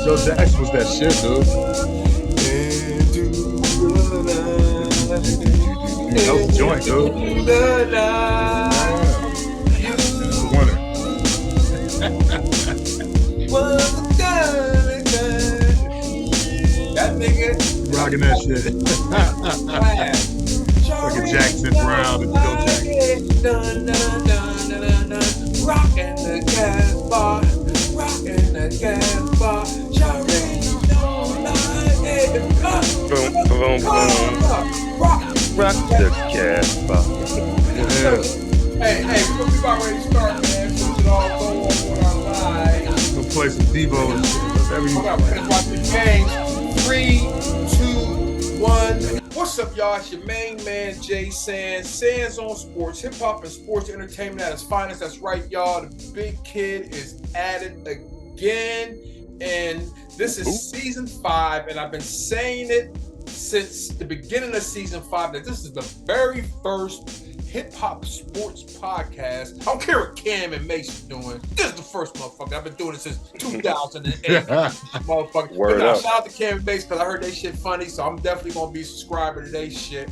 Joe Jackson was that shit, dude. That was a joint, dude. That's the winner. That nigga rocking that shit. Fucking Jackson Brown and Joe Jackson. Rocking the gas bar, rocking the gas bar. Boom, boom, boom. Rock the gas bar. Hey, we about ready to start, man. So we should all go on our live. We'll play some Devo and shit. Let's watch the game. 3, 2, 1. What's up, y'all? It's your main man, Jay Sands. Sands on Sports, hip hop and sports entertainment at its finest. That's right, y'all. The big kid is at it again. And this is season 5. And I've been saying it since the beginning of season 5 that this is the very first hip-hop sports podcast. I don't care what Cam and Mason doing. This is the first motherfucker. I've been doing it since 2008. Motherfucker. Word up. Shout out to Cam and Mason because I heard they shit funny, so I'm definitely gonna be a subscriber to they shit.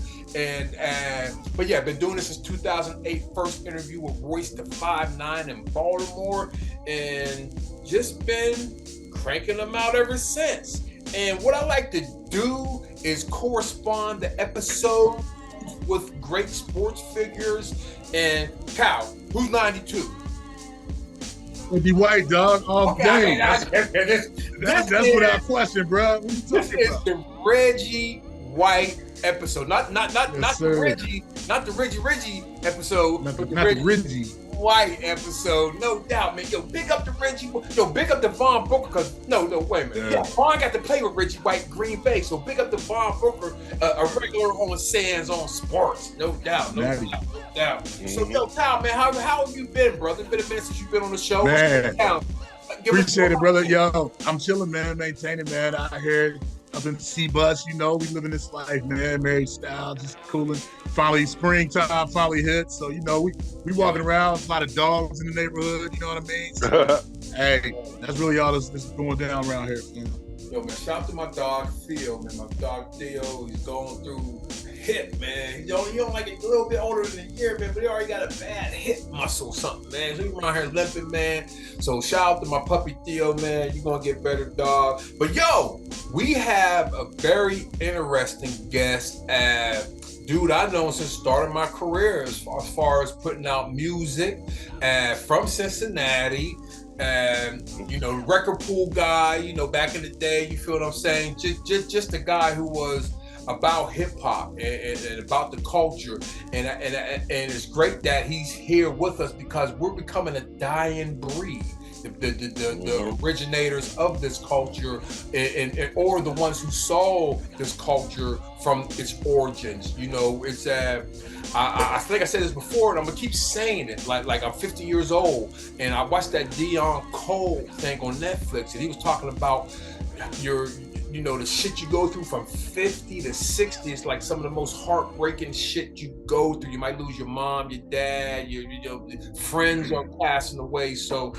But yeah, I've been doing this since 2008. First interview with Royce the 5'9" in Baltimore, and just been cranking them out ever since. And what I like to do is correspond the episode with great sports figures. And Cal, who's 92? It'd be White, dog, all day. That's without question, bro. What you This talking is about? the Reggie White episode, not Yes, the Reggie episode, Not but the the Reggie. White episode, no doubt, man. Yo, big up to Reggie. Yo, big up to Von Booker, because no, wait a minute. Yeah, Von got to play with Reggie White, Green Bay. So big up to Von Booker, a regular on Sands on Sports, no doubt. Mm-hmm. So, yo, Tal, man, how have you been, brother? It's been a minute since you've been on the show. Man, appreciate it, brother. Yo. Yo, I'm chilling, man, maintaining, man. Out here up in C-Bus, you know, we living this life, man. Married style, just cooling. Finally, springtime finally hit. So, you know, we walking around, a lot of dogs in the neighborhood, you know what I mean? So, hey, that's really all that's going down around here, man. Yo, man, shout out to my dog Theo, man. My dog Theo, he's going through hip, man. He don't like it a little bit older than a year, man, but he already got a bad hip muscle or something, man. So he's around here limping, man. So shout out to my puppy Theo, man. You're gonna get better, dog. But yo, we have a very interesting guest. Dude, I've known since starting my career as far as putting out music from Cincinnati. You know, record pool guy, you know, back in the day, you feel what I'm saying? Just a guy who was about hip hop and about the culture, and it's great that he's here with us because we're becoming a dying breed. The originators of this culture, or the ones who saw this culture from its origins. You know, it's I think I said this before, and I'm gonna keep saying it. Like I'm 50 years old, and I watched that Dion Cole thing on Netflix, and he was talking about you know, the shit you go through from 50 to 60 is like some of the most heartbreaking shit you go through. You might lose your mom, your dad, your friends are passing away. So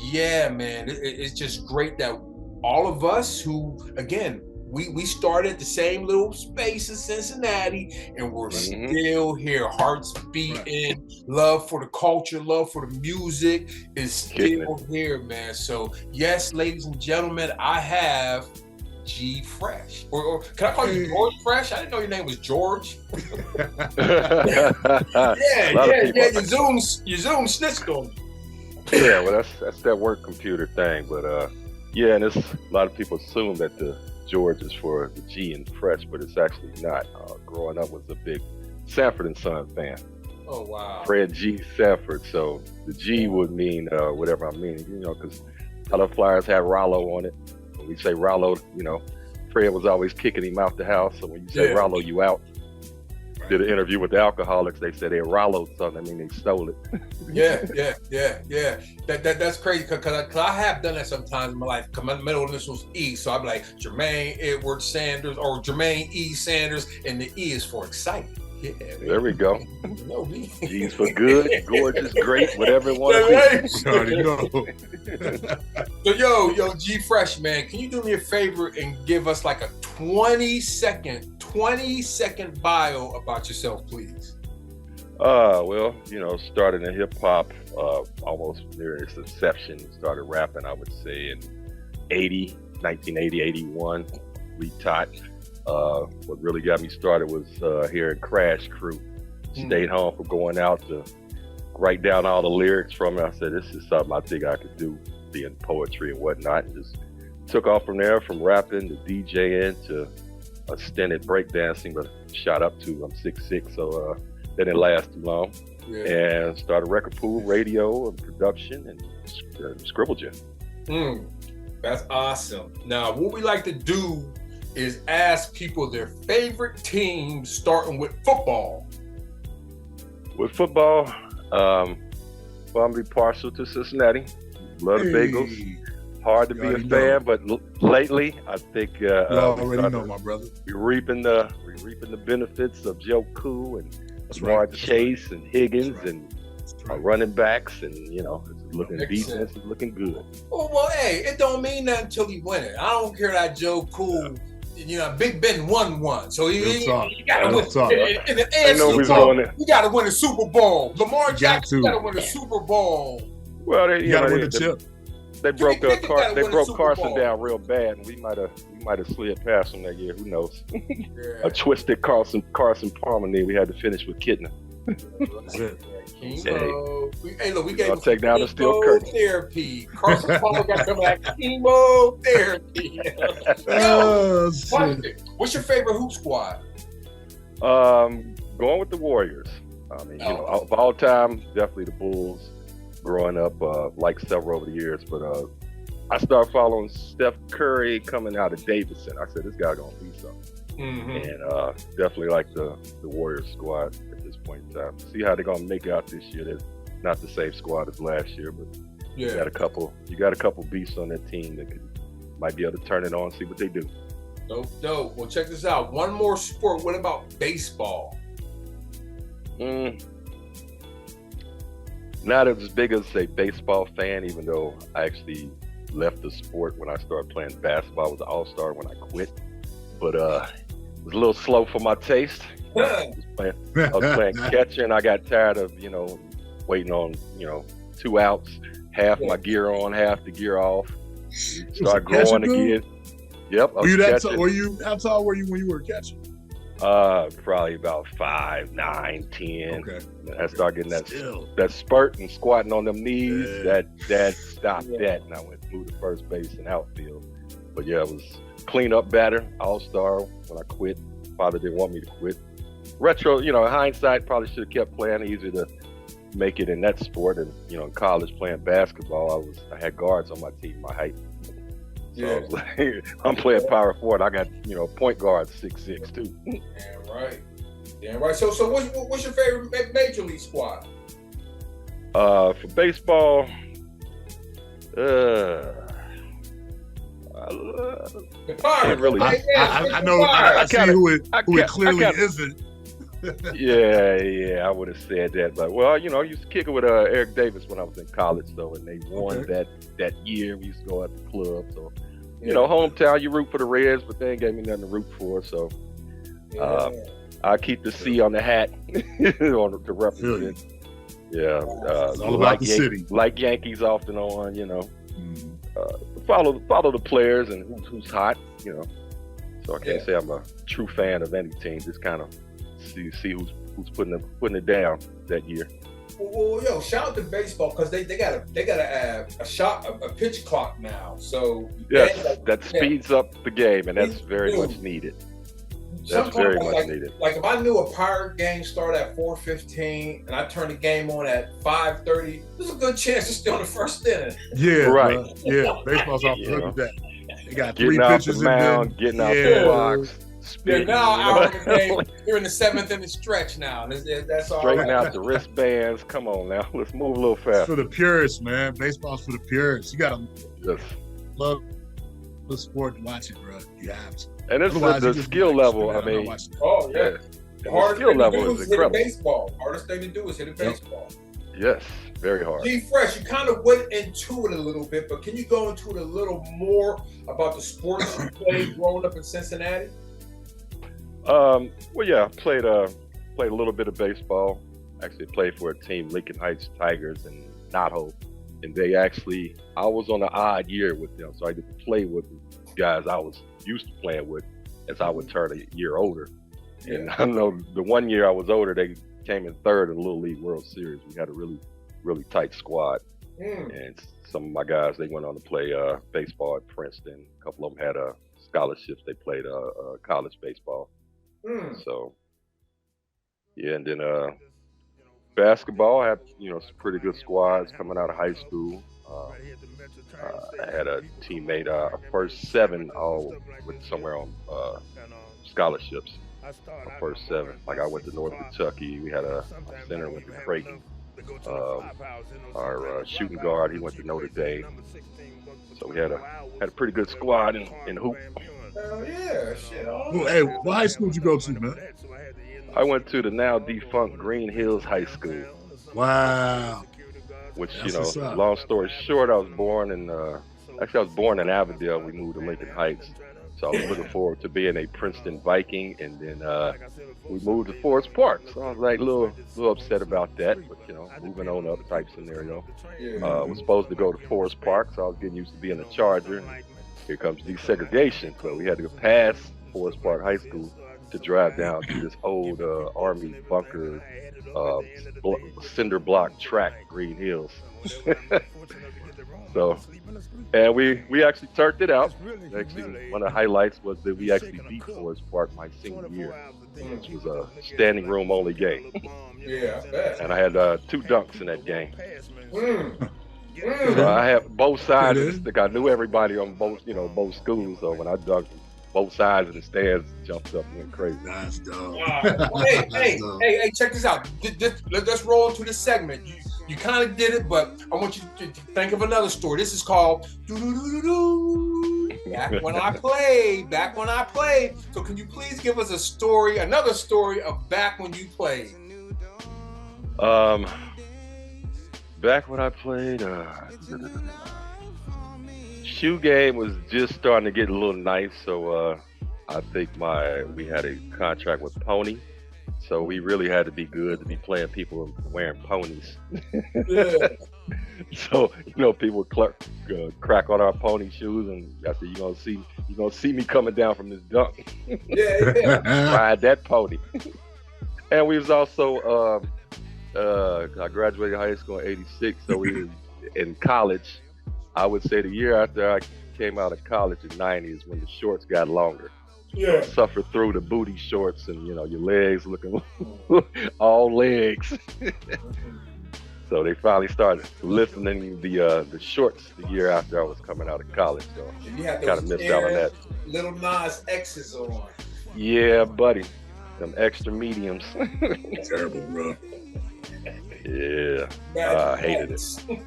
yeah, man, it's just great that all of us who, again, we started at the same little space in Cincinnati, and we're still here. Hearts beating, love for the culture, love for the music is still here, man. So yes, ladies and gentlemen, I have G Fresh, or can I call you George Fresh? I didn't know your name was George. Yeah. You Zoom snitched on me. Yeah, well, that's that work computer thing, but yeah, and a lot of people assume that the George is for the G in Fresh, but it's actually not. Growing up was a big Sanford and Son fan. Oh wow. Fred G. Sanford, so the G would mean whatever I mean, you know, because other flyers had Rollo on it. When we say Rollo, you know, Fred was always kicking him out the house. So when you say Rollo, you out. Did an interview with the Alcoholics. They said they Rolloed something. I mean, they stole it. Yeah. That's crazy because I have done that sometimes in my life. Cause my middle initials E, so I'm like Jermaine Edward Sanders or Jermaine E. Sanders, and the E is for excited. Yeah, There we go. You know me. G's for good, gorgeous, great, whatever it want to You already know. So yo, G Fresh, man, can you do me a favor and give us like a 20-second bio about yourself, please? Well, started in hip hop, almost near its inception. Started rapping, I would say, in 1980, 81. We taught. What really got me started was hearing Crash Crew. Stayed home from going out to write down all the lyrics from it. I said, this is something I think I could do, being poetry and whatnot. And just took off from there, from rapping to DJing to a stint at breakdancing, but shot up to, I'm 6'6", so that didn't last too long. Yeah. And started Record Pool, radio, and production, and Scribble Jam. That's awesome. Now, what we like to do is ask people their favorite team, starting with football. With football, I'm going to be partial to Cincinnati. Love the Bengals. Hard to be a fan, but lately, I think you already know, my brother. We're reaping the benefits of Joe Koo and Jamar Chase and Higgins and our running backs, and it's looking defense is looking good. Well, hey, it don't mean nothing until he win it. I don't care that Joe Koo. Big Ben won one, so you gotta win. In the AFC, you gotta win a Super Bowl. Lamar Jackson gotta win a Super Bowl. Well, you gotta win the chip. They broke Carson down real bad, and we might have slid past him that year. Who knows? Yeah. A twisted Carson Palmer knee. We had to finish with Kitna. Hey, look, we gave him take down the steel curtain. Therapy. Carson Palmer got to come back. Chemotherapy. What's your favorite hoop squad? Going with the Warriors. I mean, of all time, definitely the Bulls. Growing up, like several over the years, but I started following Steph Curry coming out of Davidson. I said, this guy gonna be something. And definitely like the Warriors squad at this point in time. See how they're gonna make out this year. They're not the same squad as last year, but you got a couple beasts on that team that might be able to turn it on, see what they do. Dope. Well, check this out. One more sport. What about baseball? Not as big as a baseball fan, even though I actually left the sport when I started playing basketball. I was an all-star when I quit, but it was a little slow for my taste. I was playing catcher, and I got tired of waiting on 2 outs, half my gear on, half the gear off. Start growing again. Yep. How tall were you when you were catching? Probably about 5'9", 10. Okay. I started getting that spurt and squatting on them knees. Yeah. That stopped that, and I went through the first base and outfield. But yeah, it was clean up batter, all-star when I quit. Father didn't want me to quit. Retro, in hindsight, probably should have kept playing. Easier to make it in that sport. And in college playing basketball, I had guards on my team, my height. So I was like, I'm playing power forward. I got point guard 6'6" too. Damn right. So what's your favorite major league squad? For baseball, I know. I see who it clearly isn't. Yeah, I would have said that, but I used to kick it with Eric Davis when I was in college, though, and they won that year. We used to go at the club, so hometown, you root for the Reds, but they ain't gave me nothing to root for, so I keep the C on the hat to represent. Yeah, it's all about the city. Like Yankees off and on, follow the players and who's hot, So I can't say I'm a true fan of any team. Just kind of see who's putting it down that year. Well, shout out to baseball because they gotta add a pitch clock now. So that speeds up the game, and that's very much needed. That's very much needed. Like if I knew a Pirate game started at 4:15 and I turned the game on at 5:30, there's a good chance it's still in the first inning. Yeah, right. Yeah, baseball's off the hook with that. They got getting 3 pitches the mound, getting out the box. Now hour of the game, you're in the 7th inning stretch now. That's all. Straighten out the wristbands. Come on now, let's move a little faster. For the purists, man. Baseball's for the purists. You gotta love the sport and watch it, bro. You have to. And it's the skill level. I mean, The The hardest skill thing to level do is is hit a incredible. baseball. Hardest thing to do is hit a baseball. Yes, very hard. G Fresh, you kind of went into it a little bit, but can you go into it a little more about the sports you played growing up in Cincinnati? Well, yeah, I played a little bit of baseball. Actually played for a team, Lincoln Heights Tigers in Naho. And I was on an odd year with them. So I get to play with the guys I was used to playing with as I would turn a year older. And I know the one year I was older, they came in third in the Little League World Series. We had a really, really tight squad. And some of my guys, they went on to play baseball at Princeton. A couple of them had scholarships. They played college baseball. So, yeah, and then basketball, I had, some pretty good squads coming out of high school. I had a teammate, our first 7 all went somewhere on scholarships. Our first 7. Like I went to Northern Kentucky. We had a center went to Creighton. Our shooting guard, he went to Notre Dame. So we had a pretty good squad in hoop. Hell yeah, shit. Well, hey, what high school did you go to, man? I went to the now defunct Green Hills High School. Wow. Which, That's what's up. long story short, I was born in Avondale. We moved to Lincoln Heights. So I was looking forward to being a Princeton Viking, and then we moved to Forest Park. So I was like a little upset about that, but moving on up type scenario. Was supposed to go to Forest Park, so I was getting used to being a Charger. And here comes desegregation, so we had to go past Forest Park High School to drive down to this old Army bunker, cinder block track, Green Hills. So, and we actually turked it out. Actually, one of the highlights was that we actually beat Forest Park my senior year, which was a standing room only game. Yeah, I bet. And I had 2 dunks in that game. So I had both sides of the stick. I knew everybody on both schools. So when I dunked, both sides of the stands jumped up and went crazy. That's dope. Hey, check this out. Let's roll into this segment. You kind of did it, but I want you to think of another story. This is called Back When I Played. So can you please give us another story of back when you played? Back when I played, shoe game was just starting to get a little nice. So I think we had a contract with Pony. So we really had to be good to be playing people wearing ponies. Yeah. So people crack on our pony shoes, and I said, you gonna see me coming down from this dunk. Yeah. Ride that pony. And we was also I graduated high school in '86, so we was in college. I would say the year after I came out of college in '90 is when the shorts got longer. Yeah. Suffer through the booty shorts, and your legs looking all legs. So they finally started listening the shorts the year after I was coming out of college. So You had kind of missed out on that. Little Nas X's on. Yeah, buddy, them extra mediums. Terrible, bro. Yeah, I hated it.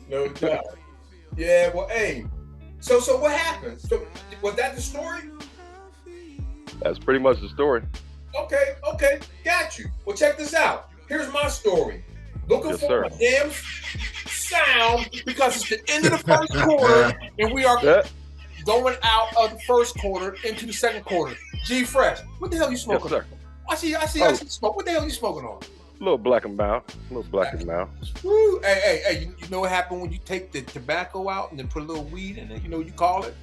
No doubt. Yeah, well, hey. So what happened? So was that the story? That's pretty much the story. Okay, got you. Well, check this out. Here's my story. Looking Yes, for sir. a damn sound because it's the end of the first quarter and we are going out of the first quarter into the second quarter. G Fresh, what the hell you Yes, smoking? sir. I see smoke. What the hell you smoking on? A little black and mild. Woo. Hey, you know what happened when you take the tobacco out and then put a little weed in it? You know what you call it?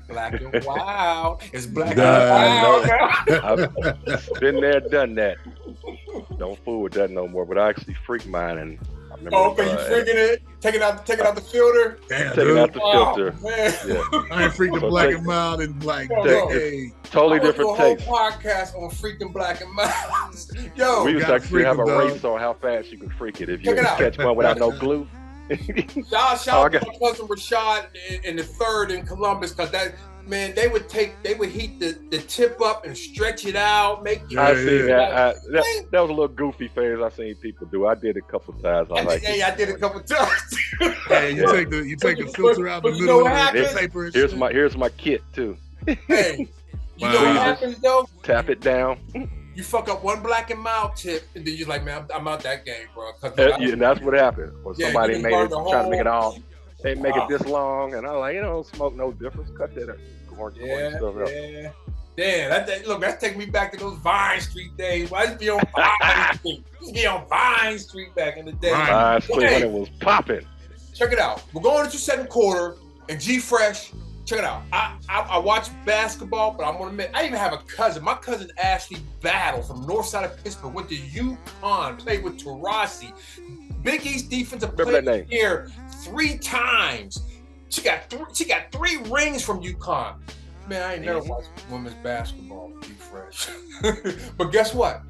Black and wild. It's black and wild. I've been there, done that. Don't fool with that no more. But I actually freaked mine, and I remember. Oh, okay, you freaking it? Take it out the filter. Damn, Taking out the Oh, filter. man. Yeah, I ain't freaked the So black take- and mild in like No, decades. totally I went different through a taste. whole podcast on freaking black and mild. Yo, We used to gotta actually freak have a 'em, dog. race on how fast you could freak it if you Check it out. catch one without no glue. shout Oh, out to my cousin Rashad in the third in Columbus, because they would heat the tip up and stretch it out, make you. I seen Yeah. that. That was a little goofy phase I seen people do. I did it a couple times. I like it. I did a couple times. Hey, you take the filter out in the But you know middle what of the happens? paper and Here's shit. my kit too. Hey, you know Wow. what happens though? Tap it down. You fuck up one black and mild tip, and then you're like, man, I'm out that game, bro. And that's what happened. Or somebody made it, trying to make it all. They make it this long, and I'm like, don't smoke no difference. Cut that corn stuff out. Yeah. Damn, that's taking me back to those Vine Street days. Why used to be on Vine Street? Used to be on Vine Street back in the day. Vine Street when it was popping. Check it out. We're going into second quarter, and G Fresh. Check it out. I watch basketball, but I'm gonna admit I even have a cousin. My cousin Ashley Battle from north side of Pittsburgh went to UConn, played with Taurasi. Big East defensive player of the year 3 times. She got 3 rings from UConn. Man, I ain't never watched women's basketball. Be fresh. But guess what?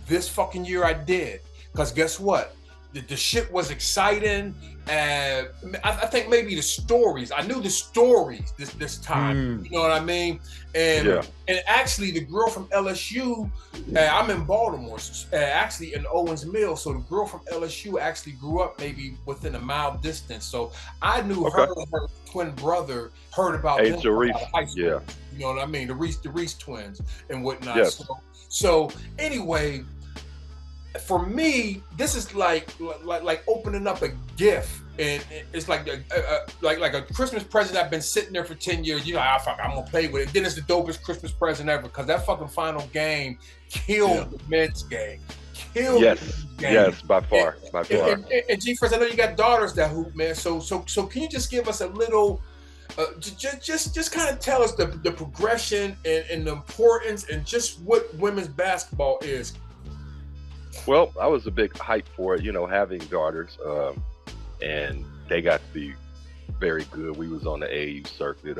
This fucking year I did. Because guess what? The shit was exciting. And I think maybe the stories. I knew the stories this time. You know what I mean? And actually, the girl from LSU, I'm in Baltimore, actually in Owens Mills. So the girl from LSU actually grew up maybe within a mile distance. So I knew her and her twin brother heard about them out of high school. You know what I mean? The Reese twins and whatnot. Yes. So anyway, for me, this is like opening up a gift, and it's like a Christmas present. I've been sitting there for 10 years. You're like, I'm gonna play with it. Then it's the dopest Christmas present ever, because that fucking final game killed the men's game. Yes, by far. And G Fresh, I know you got daughters that hoop, man. So can you just give us a little? Just kind of tell us the progression and the importance and just what women's basketball is. Well, I was a big hype for it, having daughters, and they got to be very good. We was on the AAU circuit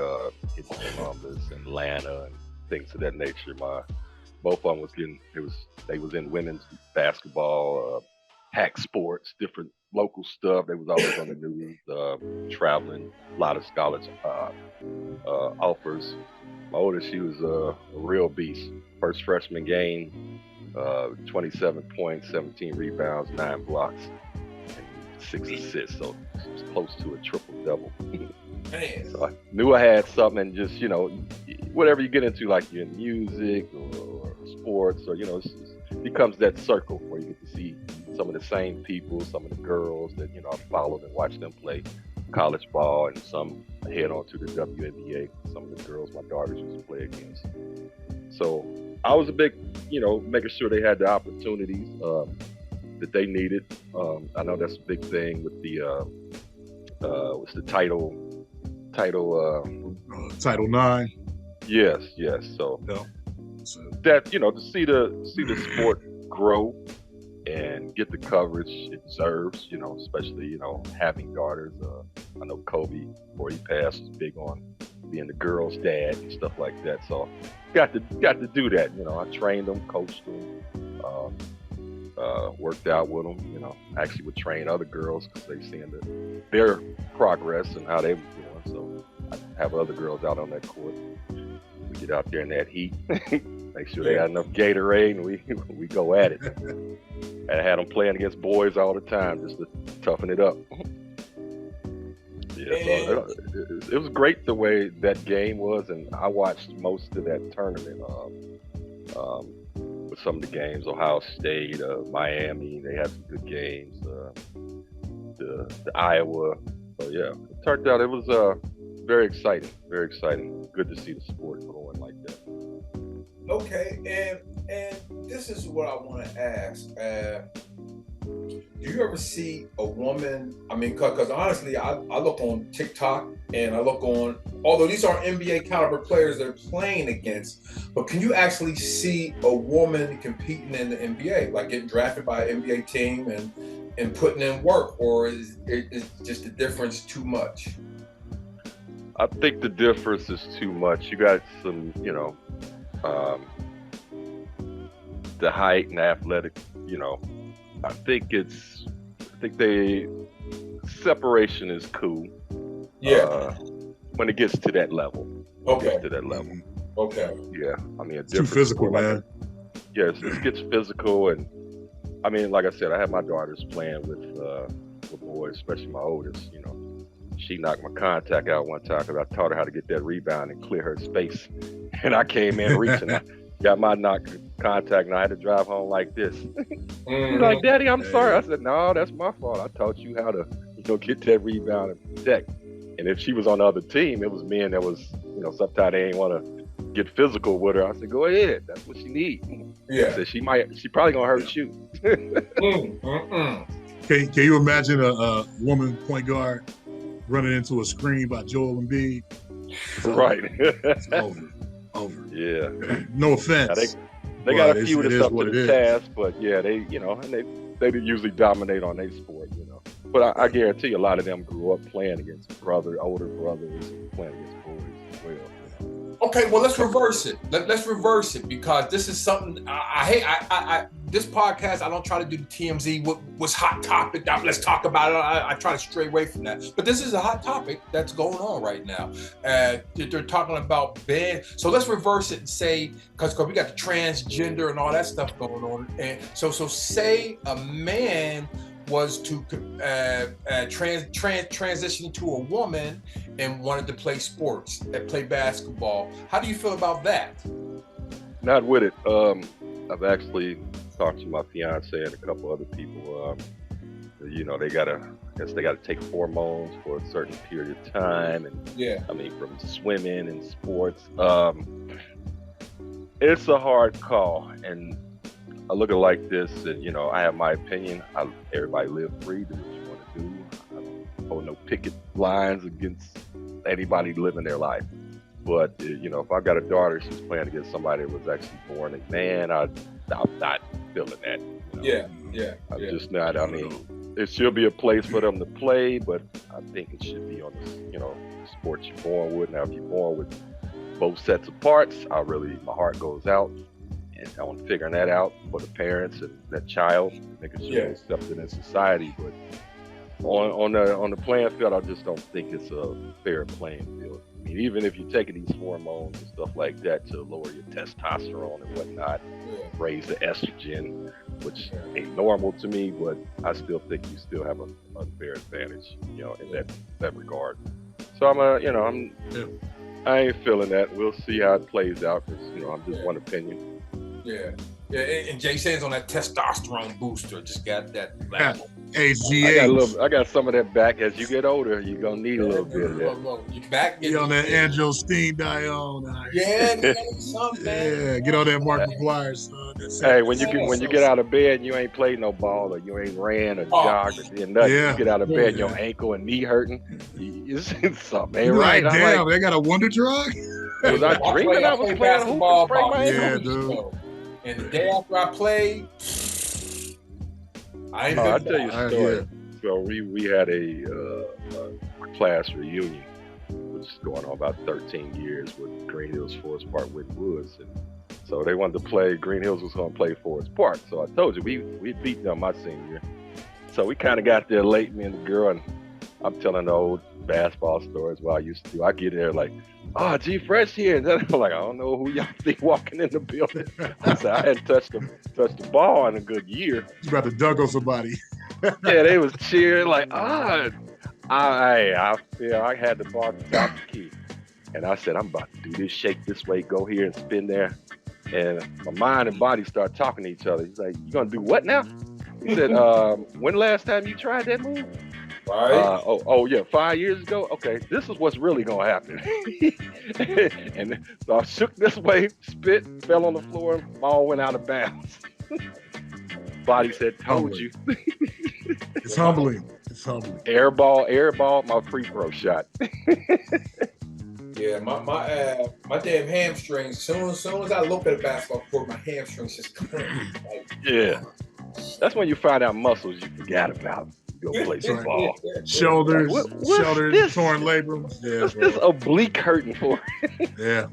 in Columbus and Atlanta and things of that nature. Both of them they was in women's basketball, hack sports, different local stuff. They was always on the news, traveling, a lot of scholars offers. My oldest, she was a real beast. First freshman game, 27 points, 17 rebounds, 9 blocks, and 6 assists. So it was close to a triple-double. So I knew I had something, and just, whatever you get into, like you're in music or sports, or, it becomes that circle where you get to see some of the same people, some of the girls that, I followed and watched them play college ball, and some head on to the WNBA. Some of the girls my daughters used to play against. So I was a big, making sure they had the opportunities that they needed. I know that's a big thing with the what's the title IX. Yes. So that to see the sport grow and get the coverage it deserves, especially having daughters. I know Kobe, before he passed, was big on being the girl's dad and stuff like that. So got to do that. I trained them, coached them, worked out with them. Actually would train other girls because they seeing their progress and how they were doing. So I have other girls out on that court. We get out there in that heat, make sure they got enough Gatorade, and we go at it. I had them playing against boys all the time just to toughen it up. So it was great the way that game was, and I watched most of that tournament with some of the games. Ohio State, Miami, they had some good games. The Iowa, so it turned out it was very exciting, very exciting. Good to see the sport going like that. Okay, and this is what I want to ask. Do you ever see a woman? I mean, because honestly, I look on TikTok and I look on, although these aren't NBA caliber players they're playing against, but can you actually see a woman competing in the NBA, like getting drafted by an NBA team and putting in work, or is just the difference too much? I think the difference is too much. You got some, the height and athletic, I think separation is cool. Yeah. When it gets to that level. Okay. Okay. Yeah. I mean, it's too physical, man. Yes, it gets physical, and I mean, like I said, I have my daughters playing with boys, especially my oldest. She knocked my contact out one time because I taught her how to get that rebound and clear her space, and I came in reaching. I got my contact, and I had to drive home like this. Mm-hmm. He's like, Daddy, I'm sorry. I said, no, that's my fault. I taught you how to, get that rebound and protect. And if she was on the other team, it was men that was, sometimes they ain't want to get physical with her. I said, go ahead. That's what she needs. Yeah. I said, she probably gonna hurt you. Can you imagine a woman point guard running into a screen by Joel Embiid? Right. It's over. Yeah. No offense. They got a few that's up to the task, but yeah, they usually dominate on their sport, But I guarantee you, a lot of them grew up playing against older brothers, and playing against boys as well. Okay, well, let's reverse it. Let's reverse it, because this is something I hate. This podcast, I don't try to do the TMZ. What's hot topic? Let's talk about it. I try to stray away from that. But this is a hot topic that's going on right now. They're talking about ban. So let's reverse it and say, because we got the transgender and all that stuff going on. And so say a man was to transition to a woman and wanted to play sports and play basketball. How do you feel about that? Not with it. I've actually talked to my fiance and a couple other people. They gotta take hormones for a certain period of time, and from swimming and sports. It's a hard call, and I look at it like this, and I have my opinion. Everybody live free, do what you want to do. I don't hold no picket lines against anybody living their life. But if I got a daughter, she's playing against somebody that was actually born a man, I'm not feeling that. I'm just not. I mean, there should be a place for them to play, but I think it should be on the sport you're born with. Now, if you're born with both sets of parts, my heart goes out. On figuring that out for the parents and that child, making sure they're accepted in society. But on the playing field, I just don't think it's a fair playing field. I mean, even if you're taking these hormones and stuff like that to lower your testosterone and whatnot, raise the estrogen, which ain't normal to me, but I still think you still have an unfair advantage, in that regard. So I ain't feeling that. We'll see how it plays out, because I'm just one opinion. Yeah, and Jay Sands on that testosterone booster just got that. AZH. I got some of that back. As you get older, you're gonna need a little bit of that. You back. Get on that androstenedione. Get on that Mark McGuire, son. Hey, when you get out of bed, and you ain't played no ball, or you ain't ran or jogged or did nothing. You get out of bed, your ankle and knee hurting. It's something ain't right. Damn, they got a wonder drug. Was I dreaming I was playing hoop and my ankle? Dude. And the day after I played, I'll tell you a story. So we had a class reunion, which is going on about 13 years with Green Hills Forest Park with Woods. And so they wanted to play, Green Hills was going to play Forest Park. So I told you, we beat them my senior year. So we kind of got there late, me and the girl, and I'm telling the old basketball stories what I used to do. I get there like, G Fresh here. And then I'm like, I don't know who y'all see walking in the building. I said, I hadn't touched the ball in a good year. You about to dunk on somebody. Yeah, they was cheering like, I feel I had the ball to top the key. And I said, I'm about to do this, shake this way, go here and spin there. And my mind and body start talking to each other. He's like, you gonna do what now? He said, when last time you tried that move? Right. 5 years ago. Okay, this is what's really gonna happen. And so I shook this way, spit, fell on the floor, and ball went out of bounds. Body said, "Told you." It's humbling. Air ball, my free throw shot. Yeah, my damn hamstrings. Soon as I look at a basketball court, my hamstrings just clench. That's when you find out muscles you forgot about. Go play some ball. Shoulders, torn labrums. What's this oblique hurting for? Yeah,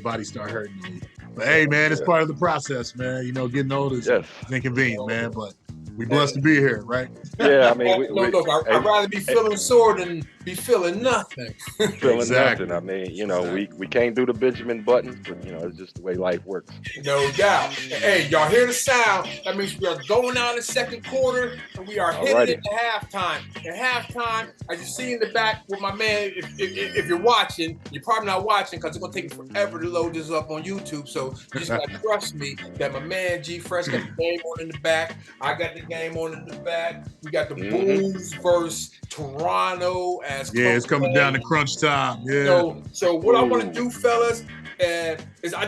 body start hurting me. But hey, man, it's part of the process, man. Getting older is inconvenient, man. But We blessed to be here, right? Yeah, I mean, Look, I'd rather be feeling sore than be feeling nothing. feeling Exactly. nothing. I mean, we can't do the Benjamin Buttons, but it's just the way life works. No doubt. Hey, y'all hear the sound? That means we are going out in the second quarter and we are headed into halftime. At halftime, as you see in the back with my man, if you're watching, you're probably not watching because it's going to take me forever to load this up on YouTube. So you just got to trust me that my man G Fresh got the game on in the back. I got the game on in the back. We got the Bulls versus Toronto as it's coming down to crunch time. Yeah. So what I want to do, fellas, is I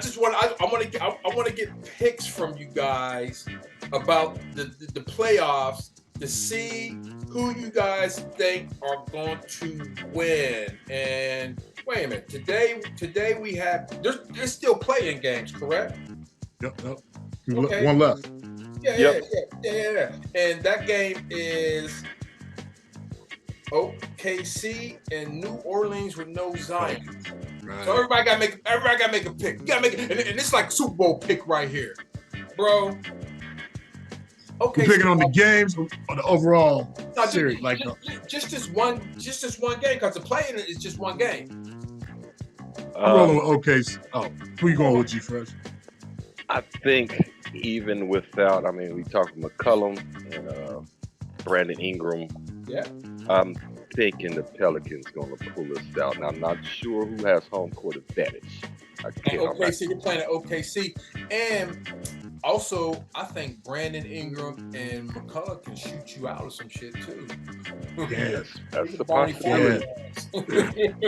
want to get picks from you guys about the playoffs to see who you guys think are going to win. And wait a minute, today we have there's still playing games, correct? Yep. Okay. One left. Yeah. And that game is OKC and New Orleans with no Zion. Right. So everybody gotta make a pick. You gotta make it, and it's like Super Bowl pick right here, bro. Okay, we're picking on the games or the overall series, just this one game because the playing is just one game. I'm rolling with OKC. Oh, who you going with, G Fresh? I think even without, we talked McCollum and Brandon Ingram. Yeah. I'm thinking the Pelicans going to pull this out. Now, I'm not sure who has home court advantage. OKC, you're playing at OKC. And also, I think Brandon Ingram and McCullough can shoot you out of some shit, too. Yes, that's the possibility.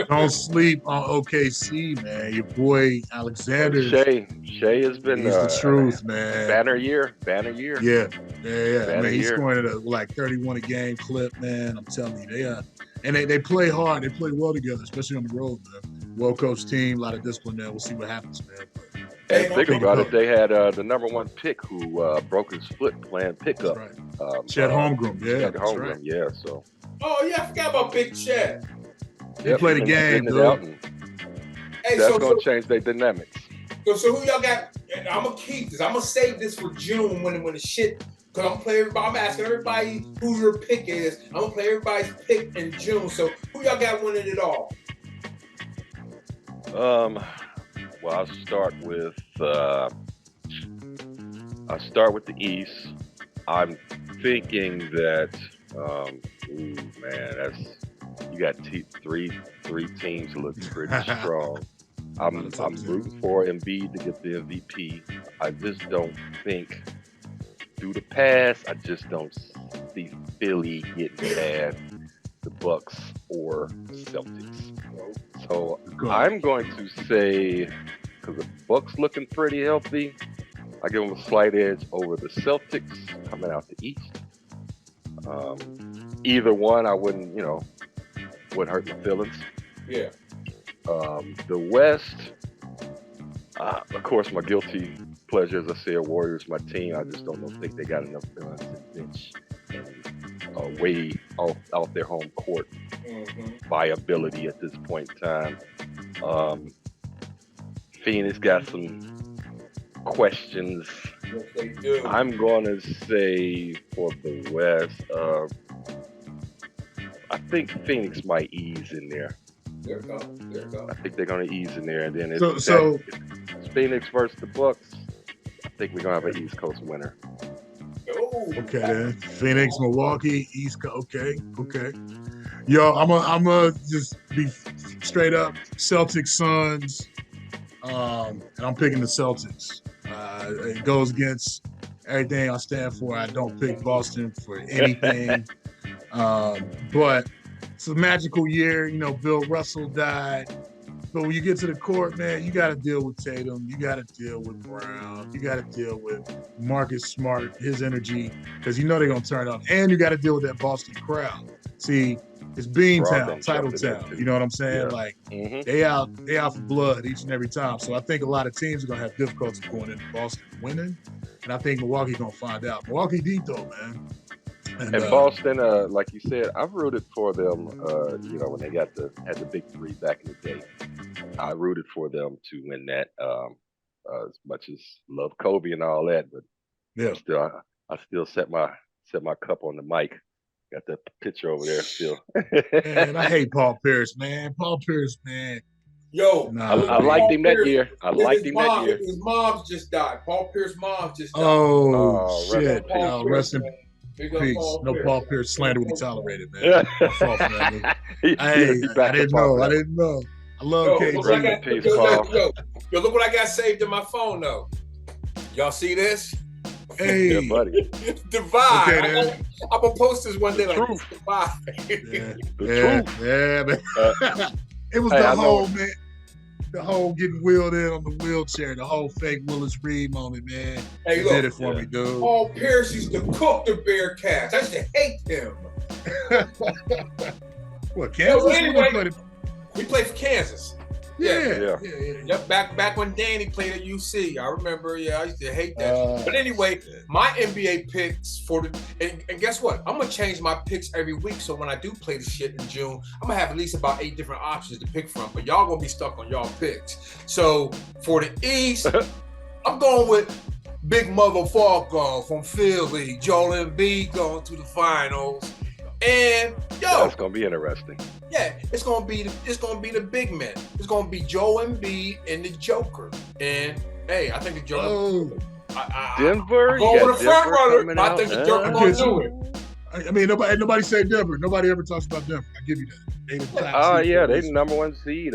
Don't sleep on OKC, man. Your boy Alexander. Shea has been the truth, man. Banner year. Yeah. Banner he's year. scoring at like 31 a game clip, man. I'm telling you, they play hard. They play well together, especially on the road, man. Well-coached team, a lot of discipline there. We'll see what happens, man. And think about it, they had the number one pick who broke his foot playing pickup. Right. Chet Holmgren, Chet Holmgren, yeah. So. Oh yeah, I forgot about Big Chet. They played a game, dude. That's gonna change their dynamics. So who y'all got? I'm gonna keep this. I'm gonna save this for June when the shit. Cause I'm asking everybody who your pick is. I'm gonna play everybody's pick in June. So who y'all got winning it all? Well, I'll start with the East. I'm thinking that, you got three teams looking pretty strong. I'm rooting for Embiid to get the MVP. I just don't think, through the past, I just don't see Philly getting past the Bucks or Celtics. So I'm going to say, because the Bucks looking pretty healthy, I give them a slight edge over the Celtics coming out the East. Either one, I wouldn't hurt my feelings. Yeah. The West, of course, my guilty pleasure, as I say, Warriors, my team. I just don't think they got enough guns and bench and way off their home court viability at this point in time. Phoenix got some questions. Yes, they do. I'm going to say for the West, I think Phoenix might ease in there. There it goes. I think they're going to ease in there, and then it's Phoenix versus the Bucks. I think we're going to have an East Coast winner. Oh, okay, then. Phoenix, Milwaukee, East Coast. Okay. Yo, I'm gonna just be straight up Celtics, Suns, and I'm picking the Celtics. It goes against everything I stand for. I don't pick Boston for anything. But it's a magical year. Bill Russell died. But when you get to the court, man, you got to deal with Tatum. You got to deal with Brown. You got to deal with Marcus Smart, his energy, because they're going to turn up. And you got to deal with that Boston crowd. See, it's Beantown, Title Town. You know what I'm saying? Yeah. They out for blood each and every time. So I think a lot of teams are going to have difficulty going into Boston winning. And I think Milwaukee's going to find out. Milwaukee deep, though, man. And Boston, like you said, I've rooted for them. When they had the big three back in the day, I rooted for them to win that. As much as love Kobe and all that, but yeah, I still set my set my cup on the mic. Got the picture over there still. Man, I hate Paul Pierce, man. Paul Pierce, man. Yo, I liked him that year. I liked him that year. His mom's just died. Paul Pierce's mom just died. Oh, shit. Rest in peace. No Paul Pierce slander would be tolerated, man. My fault for that, man. I didn't know. I love KG. Yo, look what I got saved in my phone, though. Y'all see this? Hey, yeah, buddy. Divide. Okay, I'm gonna post this one day. Like Divide. Yeah, man. It was the whole, man. The whole getting wheeled in on the wheelchair, the whole fake Willis Reed moment, man. Hey, look, did it for me, dude. Paul Pierce used to cook the Bearcats. I used to hate him. What, Kansas? Yo, anyway, we played for Kansas. Yeah. Yep, back when Danny played at UC. I remember, I used to hate that. But anyway, my NBA picks and guess what? I'm going to change my picks every week. So when I do play the shit in June, I'm going to have at least about 8 different options to pick from. But y'all going to be stuck on y'all picks. So for the East, I'm going with Big Motherfucker from Philly. Joel Embiid going to the finals. And that's gonna be interesting. Yeah, it's gonna be the big men. It's gonna be Joel Embiid and the Joker. And hey, I think the Joker. Denver. I'm going with the front runner. I think the Joker gonna do it. I mean, nobody said Denver. Nobody ever talks about Denver. I give you that. They the number 1 seed.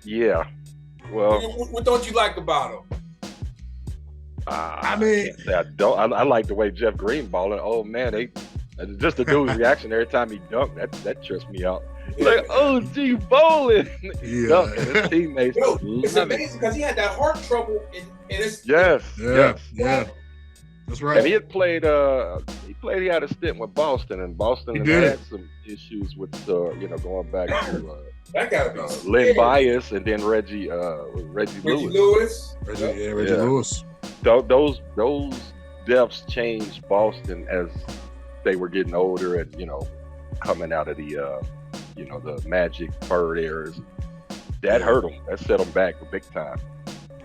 Yeah. Well, what don't you like about them? I mean, I don't. I like the way Jeff Green balling. Oh man, just the dude's reaction every time he dunked. That trips me out. Like, oh, gee, bowling. Yeah, his teammates. It's amazing because he had that heart trouble in his. Yes. That's right. And he had played. He had a stint with Boston, and Boston had some issues with going back to. That gotta be Len Bias and then Reggie Lewis. Reggie Lewis. Those deaths changed Boston as they were getting older and coming out of the the Magic Bird eras. That hurt them. That set them back big time.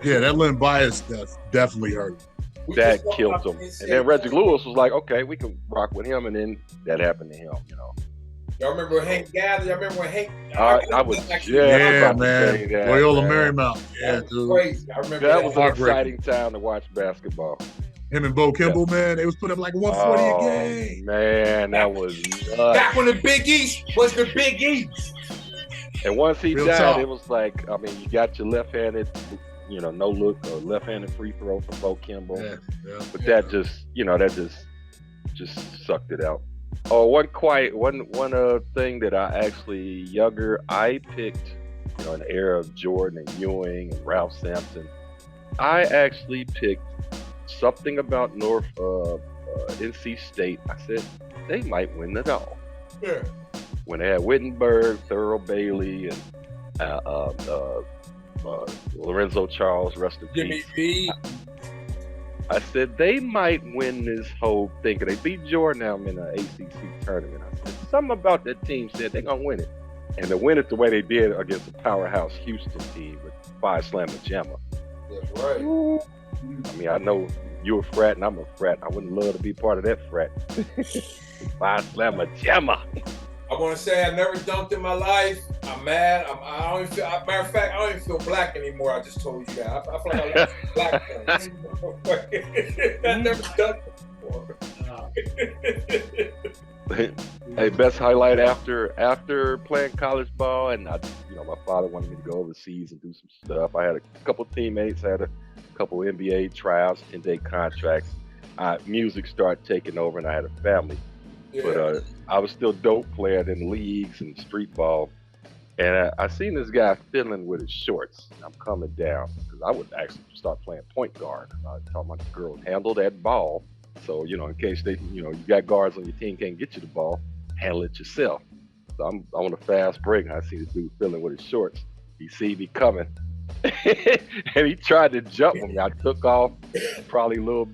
Yeah, that Len Bias death definitely hurt them. That killed them. And then Reggie Lewis was like, okay, we can rock with him, and then that happened to him. Y'all remember Hank Gather? Y'all remember when Hank? I was man. Loyola Marymount. Yeah, dude. Crazy. I remember that was an exciting time to watch basketball. Him and Bo Kimball, man, they was putting up like 140 a game. Man, that was nuts. Back when the Big East was the Big East. And once he died, it was like, you got your left-handed, no look or left-handed free throw from Bo Kimball. But that just sucked it out. Oh, one thing that I picked, an era of Jordan and Ewing and Ralph Sampson. I actually picked something about NC State. I said they might win it all. Yeah. When they had Wittenberg, Thurl Bailey, and Lorenzo Charles, rest in Jimmy peace. B. I said they might win this whole thing. They beat Jordan in an ACC tournament. I said something about that team said they're gonna win it, and to win it the way they did against a powerhouse Houston team with 5 slammer jammer. That's right. I mean, I know you're a frat and I'm a frat. I wouldn't love to be part of that frat. 5 slammer jammer. I want to say I never dunked in my life. I'm mad. I don't even feel. Matter of fact, I don't even feel black anymore. I just told you that. I feel like I like black. I never dunked before. Hey, best highlight after playing college ball, and my father wanted me to go overseas and do some stuff. I had a couple teammates, had a couple NBA tryouts, 10-day contracts. Music started taking over, and I had a family. Yeah. But I was still dope playing in leagues and street ball. And I seen this guy fiddling with his shorts. I'm coming down because I would actually start playing point guard. I taught my girls handle that ball. So, in case they, you got guards on your team can't get you the ball, handle it yourself. So I'm on a fast break and I see this dude fiddling with his shorts. He see me coming. And he tried to jump me. I took off probably a little,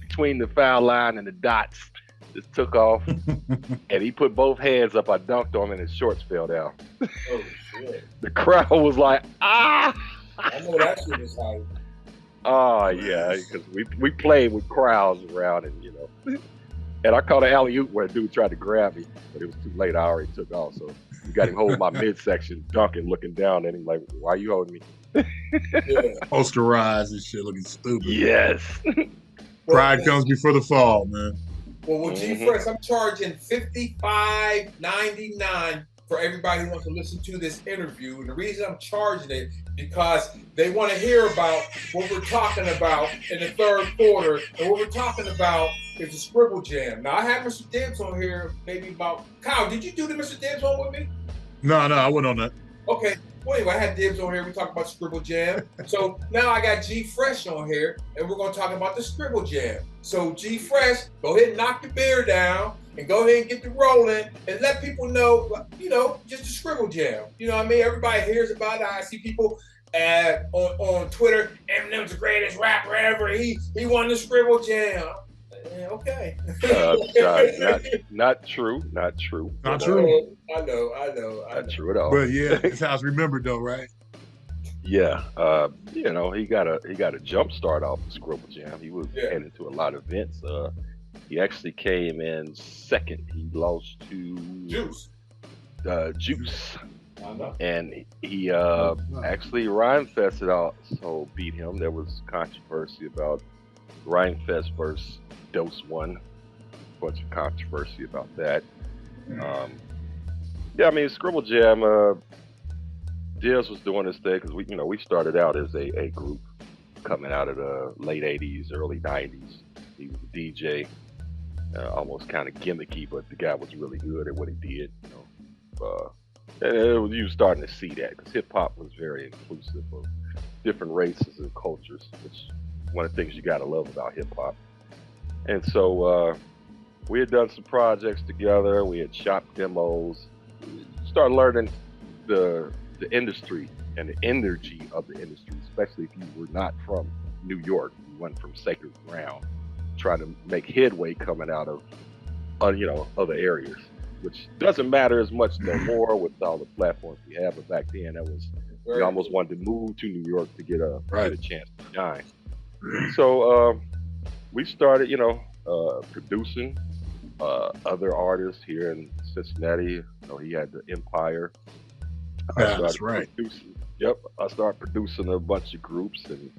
between the foul line and the dots. Just took off, and he put both hands up. I dunked on him, and his shorts fell down. Oh, shit. The crowd was like, ah! I know that shit is hype. Oh yeah, because we played with crowds around, and and I caught an alley oop where a dude tried to grab me, but it was too late. I already took off, so you got him holding my midsection, dunking, looking down at him like, "Why are you holding me?" Yeah. Posterized and shit, looking stupid. Yes. Pride comes before the fall, man. Well, with G Fresh, I'm charging $55.99 for everybody who wants to listen to this interview. And the reason I'm charging it because they want to hear about what we're talking about in the third quarter, and what we're talking about is the Scribble Jam. Now I had Mr. Dibs on here maybe about Kyle. Did you do the Mr. Dibs on with me? No, I went on that. Okay. Well, anyway, I had Dibs on here. We talked about Scribble Jam. So now I got G Fresh on here, and we're going to talk about the Scribble Jam. So G Fresh, go ahead and knock the beer down, and go ahead and get the rolling, and let people know, just the Scribble Jam. You know what I mean? Everybody hears about it. I see people on Twitter, Eminem's the greatest rapper ever. He won the Scribble Jam. Yeah, okay. Not true. Not true. Not true. I know. Not true at all. But yeah, it's how it's remembered though, right? Yeah. He got a jump start off the Scribble Jam. He was heading to a lot of events. He actually came in second. He lost to Juice. Juice. I know. And he actually Rhymefest had also beat him. There was controversy about Rhymefest versus Dose One. Bunch of controversy about that. Scribble Jam. Diaz was doing this thing because we started out as a group coming out of the late '80s, early '90s. He was a DJ, almost kind of gimmicky, but the guy was really good at what he did. And you were starting to see that because hip hop was very inclusive of different races and cultures, which is one of the things you gotta love about hip hop. And so we had done some projects together. We had shot demos. We started learning the industry and the energy of the industry, especially if you were not from New York. You went from sacred ground, trying to make headway coming out of other areas, which doesn't matter as much no more with all the platforms we have. But back then, we almost wanted to move to New York to get a chance to shine. So we started, producing other artists here in Cincinnati. He had the Empire. That's right. I started producing a bunch of groups and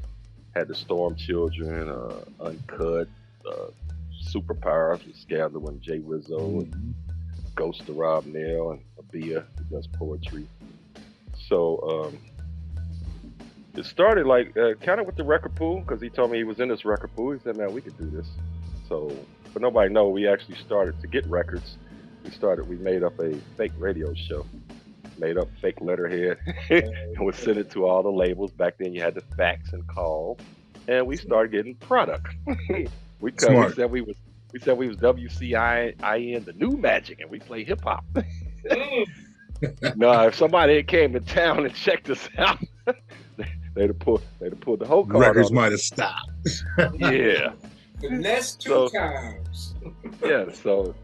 had the Storm Children, Uncut, Superpowers with Scandal and Jay Rizzo, and Ghost of Rob Nail, and Abia, who does poetry. So it started like kind of with the record pool, because he told me he was in this record pool. He said, "Man, we could do this." So, but nobody know we actually started to get records. We made up a fake radio show, made up fake letterhead, and we sent it to all the labels. Back then, you had to fax and call, and we started getting product. we said we was WCIN, the new magic, and we play hip hop. No, if somebody had came to town and checked us out, they'd have pulled the whole card. Records might have stopped. Yeah. The next two times. Yeah, so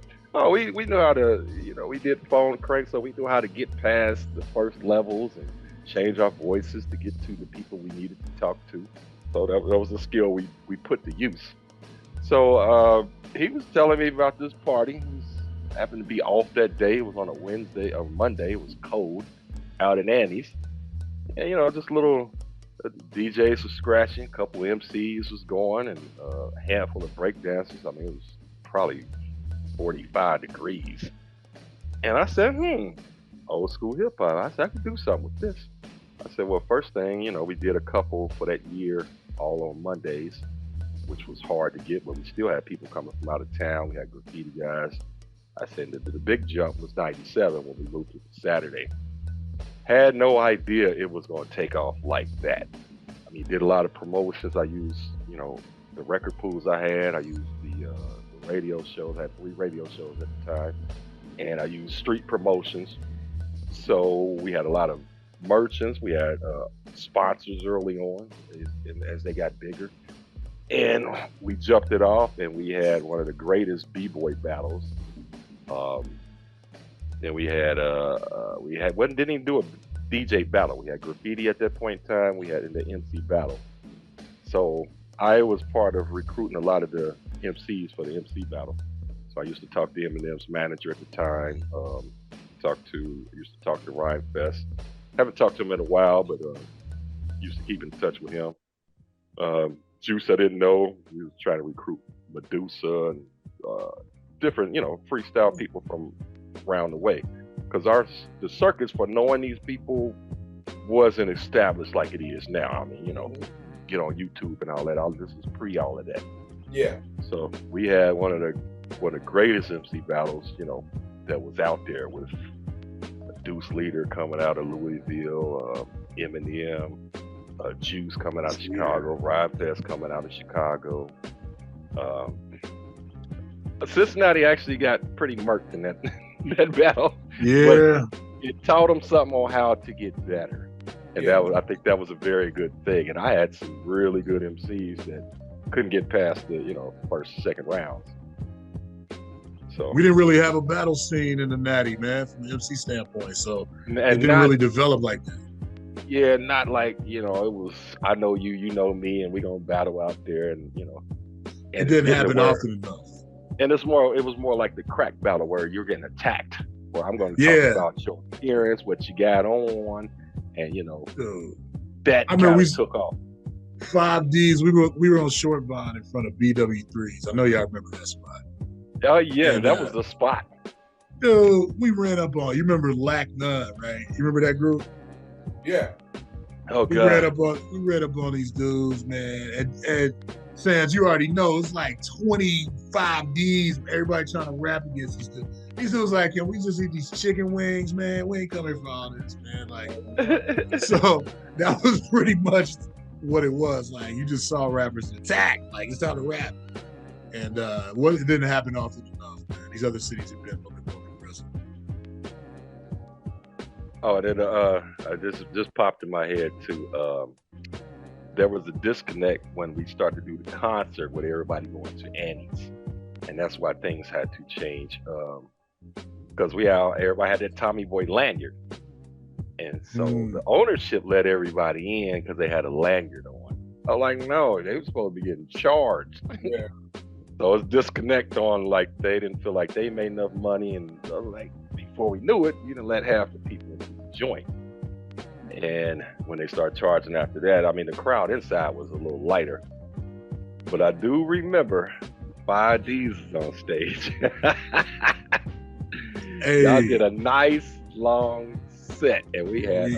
we knew how to, we did phone crank, so we knew how to get past the first levels and change our voices to get to the people we needed to talk to. So that was a skill we put to use. So he was telling me about this party. He happened to be off that day. It was on a Wednesday or Monday. It was cold out in Annie's. And, just little DJs was scratching, a couple of MCs was going, and a handful of break dancers. I mean, it was probably 45 degrees. And I said, old school hip hop. I said, I could do something with this. I said, well, first thing, we did a couple for that year, all on Mondays, which was hard to get, but we still had people coming from out of town. We had graffiti guys. I said the big jump was 97 when we moved to Saturday. Had no idea it was going to take off like that. I mean, did a lot of promotions. I used, the record pools I had. I used the radio shows. I had 3 radio shows at the time. And I used street promotions. So we had a lot of merchants. We had sponsors early on as they got bigger. And we jumped it off, and we had one of the greatest b-boy battles. Then we didn't even do a DJ battle. We had graffiti at that point in time. We had in the MC battle. So I was part of recruiting a lot of the MCs for the MC battle. So I used to talk to Eminem's manager at the time. Used to talk to Ryan Fest. Haven't talked to him in a while, but used to keep in touch with him. Juice, I didn't know. We was trying to recruit Medusa and different, freestyle people from around the way. Because the circuits for knowing these people wasn't established like it is now. I mean, get on YouTube and all that. This is pre all of that. Yeah. So we had one of the greatest MC battles, that was out there with Deuce Leader coming out of Louisville, Eminem, Juice coming out of Chicago, Ryan Fest coming out of Chicago. Cincinnati actually got pretty murked in that battle. Yeah. But it taught them something on how to get better. And I think that was a very good thing. And I had some really good MCs that couldn't get past the, first, second rounds. So we didn't really have a battle scene in the Natty, man, from the MC standpoint. So it didn't really develop like that. Yeah, not like, it was, I know you, you know me, and we gonna battle out there, and it didn't happen often enough. And it was more like the crack battle where you're getting attacked. Where I'm gonna talk about your appearance, what you got on, and that kind of took off. 5Ds, we were on Short Bond in front of BW3s. I know y'all remember that spot. Oh yeah, that was the spot. Dude, we ran up on. You remember Lack None, right? You remember that group? Yeah. Oh God. We ran up on these dudes, man, and Sands, you already know it's like 25 Ds. Everybody trying to rap against these dudes. These dudes like, yo, we just eat these chicken wings, man. We ain't coming for all this, man. Like, so that was pretty much what it was. Like, you just saw rappers attack. Like, it's time to rap. And it didn't happen often enough, man. These other cities have been a little bit more progressive. Oh, then just popped in my head too. There was a disconnect when we started to do the concert with everybody going to Annie's, and that's why things had to change. Because everybody had that Tommy Boy lanyard, and so the ownership let everybody in because they had a lanyard on. I'm like, no, they were supposed to be getting charged. Yeah. So it's disconnect on, like, they didn't feel like they made enough money, and like before we knew it, you didn't let half the people into the joint. And when they started charging after that, I mean, the crowd inside was a little lighter. But I do remember 5Ds was on stage. Hey. Y'all did a nice long set, and we had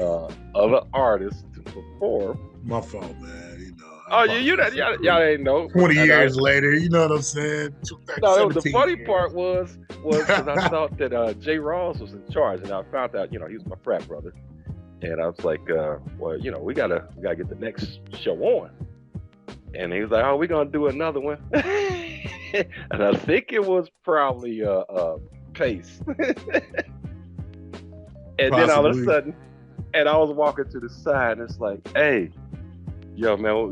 other artists to perform. My fault, man. Oh, y'all ain't know. 20 years later, you know what I'm saying? No, the funny part was because I thought that Jay Rawls was in charge, and I found out, he was my frat brother, and I was like, well, we gotta get the next show on, and he was like, oh, we're gonna do another one, and I think it was probably Pace, and then all of a sudden, and I was walking to the side, and it's like, hey. Yo, man,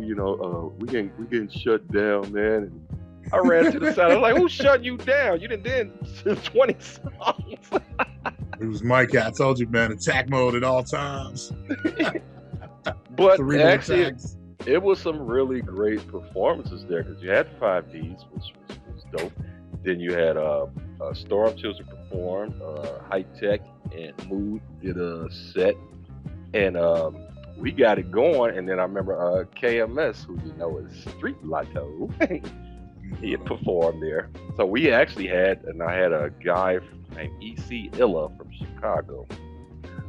we getting shut down, man. And I ran to the side. I was like, who shut you down? You did 20 songs. It was Mike. I told you, man, attack mode at all times. But actually, it was some really great performances there because you had 5Ds, which was dope. Then you had Storm Children perform, High Tech and Mood did a set, and we got it going, and then I remember KMS, who is Street Lotto, he had performed there. So we actually I had a guy named E.C. Illa from Chicago.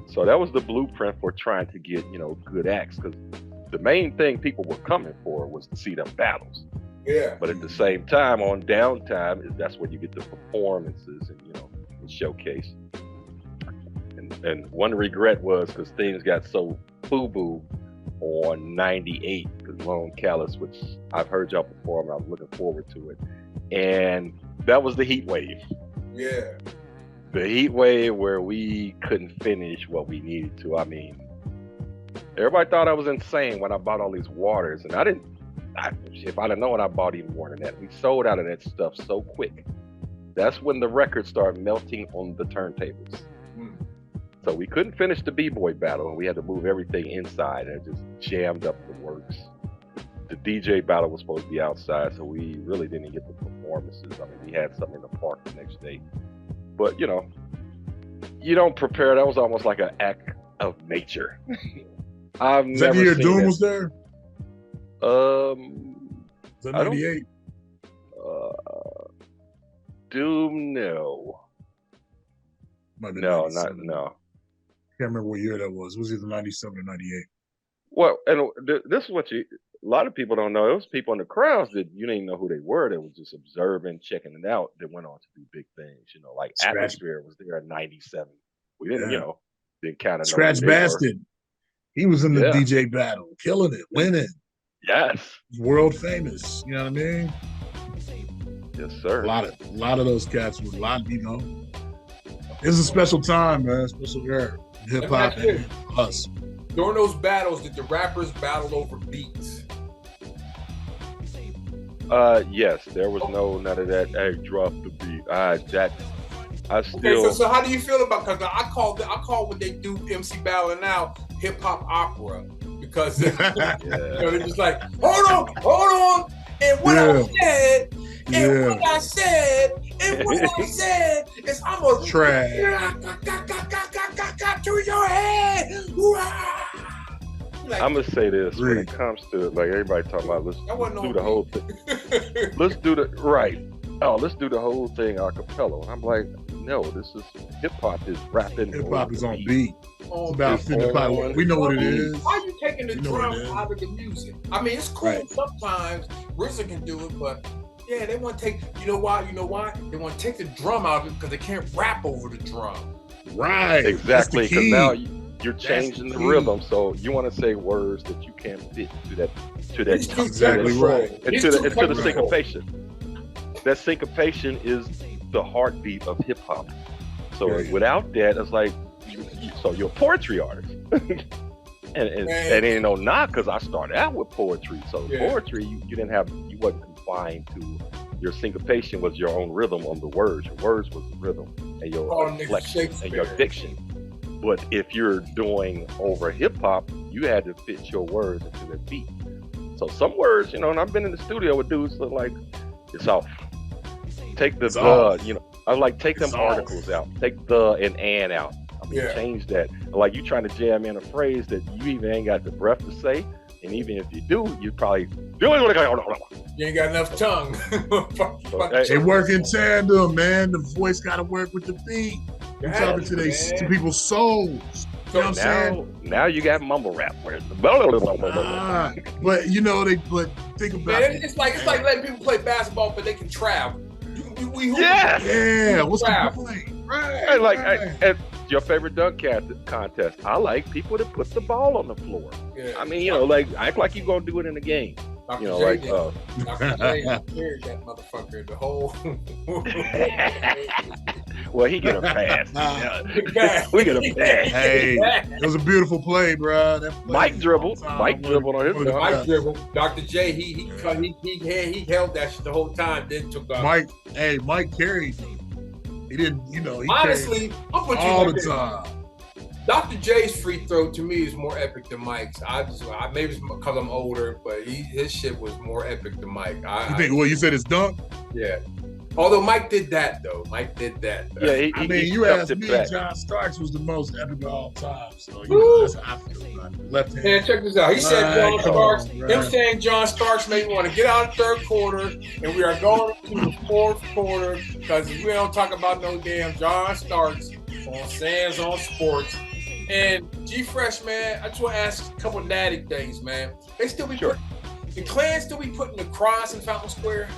So that was the blueprint for trying to get, good acts, because the main thing people were coming for was to see them battles. Yeah. But at the same time, on downtime, that's when you get the performances and, and showcase. And one regret was because things got so boo-boo on 98, because Lone Callous, which I've heard y'all perform, I was looking forward to it. And that was the heat wave. Yeah. The heat wave where we couldn't finish what we needed to. I mean, everybody thought I was insane when I bought all these waters, and if I'd have known, I bought even more than that. We sold out of that stuff so quick. That's when the records started melting on the turntables. So we couldn't finish the B-boy battle, and we had to move everything inside, and it just jammed up the works. the DJ battle was supposed to be outside, so we really didn't get the performances. I mean, we had something in the park the next day, but you know, you don't prepare. That was almost like an act of nature. I've Is that never the year seen Doom it. was there? Is that I don't- 98? Doom, no, Might have been no, 97. no. Can't remember what year that was. It was either 97 or 98. Well, and this is what a lot of people don't know. It was people in the crowds that you didn't even know who they were. That was just observing, checking it out. That went on to do big things. You know, like Scratch- Atmosphere was there in '97. We didn't, Yeah. you know, didn't kind of know Scratch who they were. Bastard. He was in the Yeah. DJ battle, killing it, winning. Yes, World famous. You know what I mean? yes, sir. A lot of those cats were you know. It's a special time, man. Special era. Hip hop Let me ask and us. During those battles, did the rappers battle over beats? Yes, there was none of that. Hey, drop the beat. I still. Okay, so how do you feel about? Because I call what they do MC battling now hip hop opera because you know, they're just like hold on, and what I said, and what I said, and what I said is I'm a Trash. to your head. Like, I'm gonna say this when Read. it comes to like everybody talking about let's That wasn't do on the me. whole thing. Let's do the right. Oh, let's do the whole thing a cappella. And I'm like, no, this is hip hop is rapping. Hip hop is on beat. beat. Oh, It's about It's 55. on- We know what it is. Why are you taking the You know what drum it is. out of the music? I mean, it's cool Right. sometimes. RZA can do it, but yeah, they want to take. You know why? They want to take the drum out of it because they can't rap over the drum. Right. Exactly, That's the because key. now you're That's changing the the key. rhythm. So you want to say words that you can't fit to that It's too Exactly technical. right. It's into too the technical. syncopation. That syncopation is the heartbeat of hip hop. So Right. without that, it's like so you're a poetry artist. and Man. ain't no knock because I started out with poetry. So Yeah. poetry, you wasn't confined to your syncopation was your own rhythm on the words. Your words was the rhythm and your Call them niggas inflection and your Shakespeare. diction. But if you're doing over hip hop, you had to fit your words into the beat. So some words, you know, and I've been in the studio with dudes that like, it's off. Take the It's off. you know, I was like, take them It's off. articles out. Take the and out. I mean, Yeah. change that. Like you trying to jam in a phrase that you even ain't got the breath to say. And even if you do, you probably You ain't got enough tongue. Hey, They work in tandem, man. The voice got to work with the beat. You're Yeah, talking to man. people's souls. You know what I'm saying? now you got mumble rap where Ah, but you know but think about Man, it. it's like letting people play basketball, but they can travel. Yeah. Yeah, what's the Wow. point? Right. Hey, like right. your favorite dunk contest. I like people that put the ball on the floor. Yeah. I mean, you know, like act like you're gonna do it in a game. Dr. You know, J like did. Dr. J carried that motherfucker the whole. well, he get a pass. Yeah. Back. We get a pass. Hey, it was a beautiful play, bro. That play Mike was dribbled. all time. Mike dribbled on his dunk. Mike dribble. Dr. J, he held that shit the whole time. Then took off. Mike carried me. He didn't, he Honestly, I'll put carried you all like the this. time. Dr. J's free throw to me is more epic than Mike's. Maybe it's because I'm older, but his shit was more epic than Mike. You think? Well, you said it's dunk. Yeah. Although Mike did that though. Yeah, I mean, you stepped asked it me, back. John Starks was the most epic of all time. So Woo. that's how I feel about it. Left hand. Man, check this out. He said John Right, come Starks. on, Him right. saying John Starks made me want to get out of the third quarter, and we are going to the fourth quarter because we don't talk about no damn John Starks on Sands on Sports. And G Fresh, man, I just want to ask a couple natty things, man. They still be Sure. the Klan still be putting the cross in Fountain Square.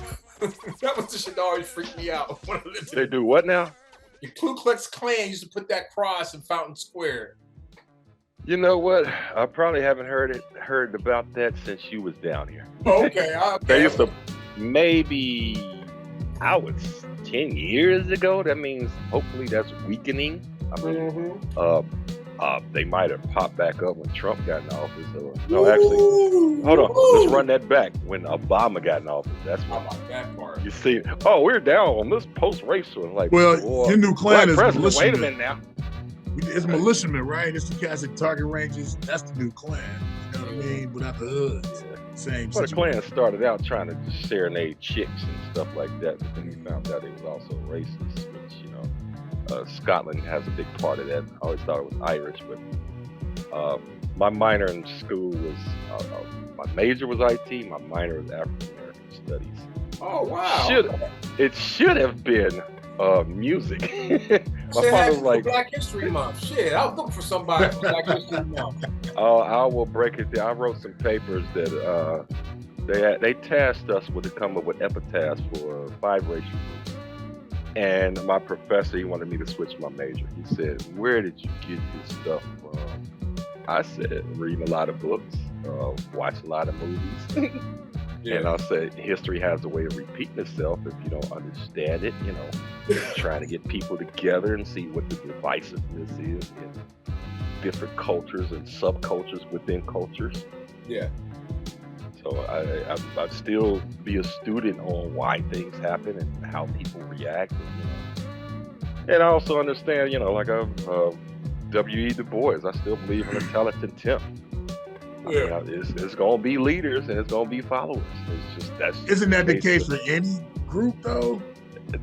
That was the shit that always freaked me out. When I lived They in do what now? the Ku Klux Klan used to put that cross in Fountain Square. You know what? I probably haven't heard about that since you was down here. Okay, They used to maybe I was 10 years ago. That means hopefully that's weakening. I mean, they might have popped back up when Trump got in office. Or, no, actually, hold on. Let's run that back. When Obama got in office, that's How when about that part? you see. Oh, we're down on this post-racial. Like, Well, boy, Hindu black Klan is president. Wait a militiamen. minute now. It's militiamen, right? It's the guys at target ranges. That's the new Klan. You know what I mean? Without the hoods. Same Well, the situation. Klan started out trying to just serenade chicks and stuff like that, but then we found out it was also racist, which, you know, Scotland has a big part of that. I always thought it was Irish, but my minor in school was, my major was IT, my minor was African American Studies. Oh, wow. It should have been music. My Shit, father was like, Black History Month. Shit, I was looking for somebody for Black History Month. I will break it down. I wrote some papers that they tasked us with to come up with epitaphs for 5 racial groups. And my professor, he wanted me to switch my major. He said, "Where did you get this stuff from?" I said, "Reading a lot of books, watching a lot of movies." And I said, history has a way of repeating itself if you don't understand it, you know, trying to get people together and see what the divisiveness is in different cultures and subcultures within cultures. Yeah. So I'd still be a student on why things happen and how people react, and, you know. And I also understand, you know, like W.E. Du Bois, I still believe in a talented tenth. Yeah. It's gonna be leaders and it's gonna be followers. It's just Isn't that the case for any group though?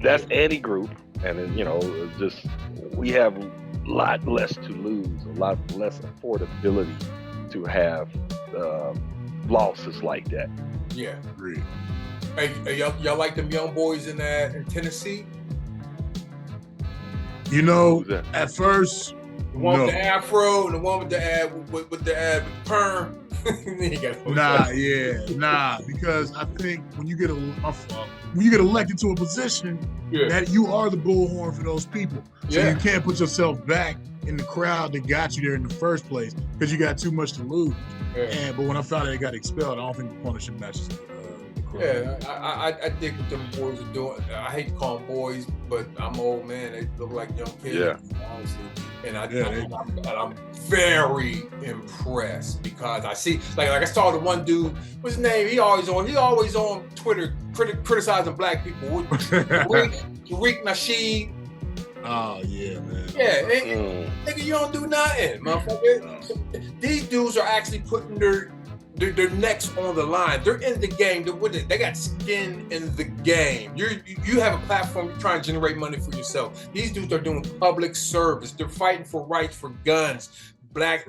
That's any group, and then, you know, just we have a lot less to lose, a lot less affordability to have losses like that. Yeah. Agreed. Hey, y'all like them young boys in Tennessee? You know, Who's that? at first, The one no. with the afro and the one with the with the perm. Nah, because I think when you get elected to a position, that you are the bullhorn for those people. So you can't put yourself back in the crowd that got you there in the first place because you got too much to lose. Yeah. But when I found out they got expelled, I don't think the punishment matches the crowd. Yeah, I dig what them boys are doing. I hate to call them boys, but I'm old, man. They look like young kids, honestly. And I'm very impressed because I see, like I saw the one dude, what's his name? He always on Twitter criticizing black people. Tariq Nasheed. Oh yeah, man. Yeah, nigga, you don't do nothing, motherfucker. These dudes are actually putting their necks on the line. They're in the game. They got skin in the game. You have a platform. You're trying to generate money for yourself. These dudes are doing public service. They're fighting for rights for guns, black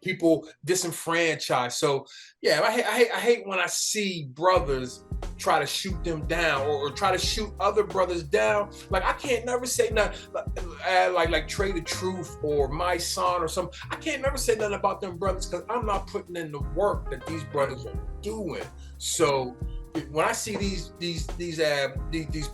people disenfranchised. So yeah, I hate when I see brothers try to shoot them down or try to shoot other brothers down. Like I can't never say nothing like Trey the Truth or My Son or something. I can't never say nothing about them brothers because I'm not putting in the work that these brothers are doing. So when I see these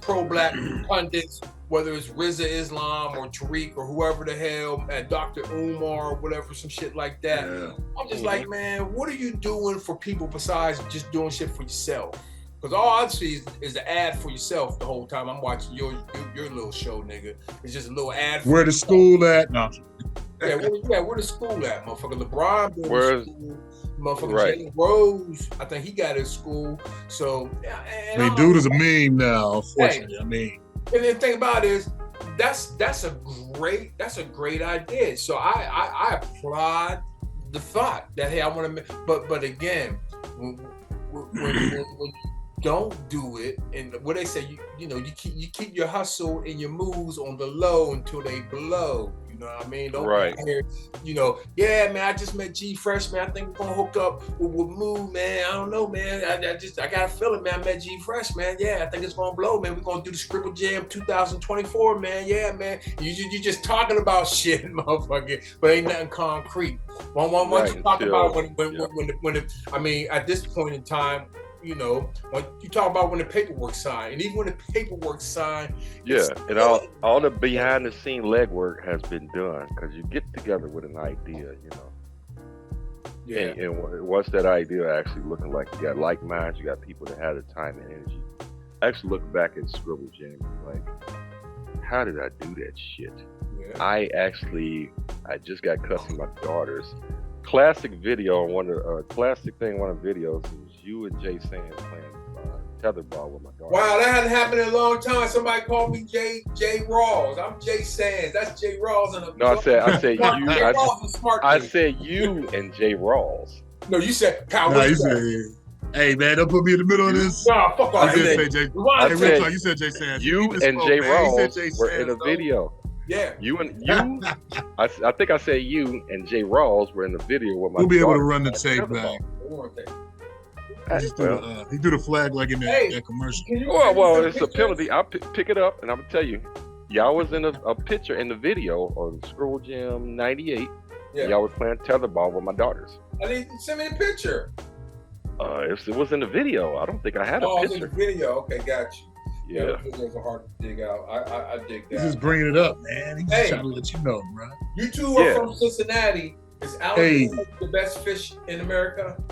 pro-black pundits, whether it's Rizza Islam or Tariq or whoever the hell, Dr. Umar or whatever, some shit like that, I'm just like, man, what are you doing for people besides just doing shit for yourself? Because all I see is the ad for yourself the whole time I'm watching your little show, nigga. It's just a little ad. Where the school at? No. Where the school at, motherfucker? LeBron Where's school. Motherfucker Jalen Rose, I think he got his school. So, dude is a meme now, unfortunately. And the thing about it is, that's a great idea. So I applaud the thought that, hey, I want to, but again, when you don't do it, and what they say, you keep your hustle and your moves on the low until they blow. You know what I mean? Don't be here, yeah, man, I just met G Fresh, man. I think we're gonna hook up with Moo, man. I don't know, man. I got a feeling, man. I met G Fresh, man. Yeah, I think it's gonna blow, man. We're gonna do the Scribble Jam 2024, man. Yeah, man. You just talking about shit, motherfucker, but ain't nothing concrete. Once you talk about when at this point in time, when you talk about when the paperwork's signed, and even when the paperwork's signed, and all the behind the scene legwork has been done because you get together with an idea, and once that idea actually looking like you got like minds, you got people that have the time and energy. I actually look back at Scribble Jam like, how did I do that shit? I just got cussing my daughters. Classic video on one of the videos was you and Jay Sands playing tetherball with my daughter. Wow, that hadn't happened in a long time. Somebody called me Jay Rawls. I'm Jay Sands. That's Jay Rawls. I said you. Jay Rawls is smart. I said you and Jay Rawls. No, you said Kyle. Nah, you said, hey man, don't put me in the middle of this. Nah, fuck off. You did say Jay. I Hey, said, real talk, you said Jay Sands. You He and misspoke, Jay man. He said Rawls Jay were in a Sands, though. video. Yeah. You, I think I said you and Jay Rawls were in the video with my We'll be able to daughter. run the tape back. He threw the flag like in that commercial. Well, it's a penalty. I'll pick it up and I'm gonna tell you, y'all was in a picture in the video on Scroll Jam '98. Yeah. Y'all was playing tetherball with my daughters. I didn't send me the picture. It was in the video. I don't think I had a Oh, it's in picture. the video. Okay, got you. Yeah. The videos are hard to dig out. I dig He's that. just bringing it up, man. He's just trying to let you know, bro. You two are from Cincinnati. Is Allen the best fish in America?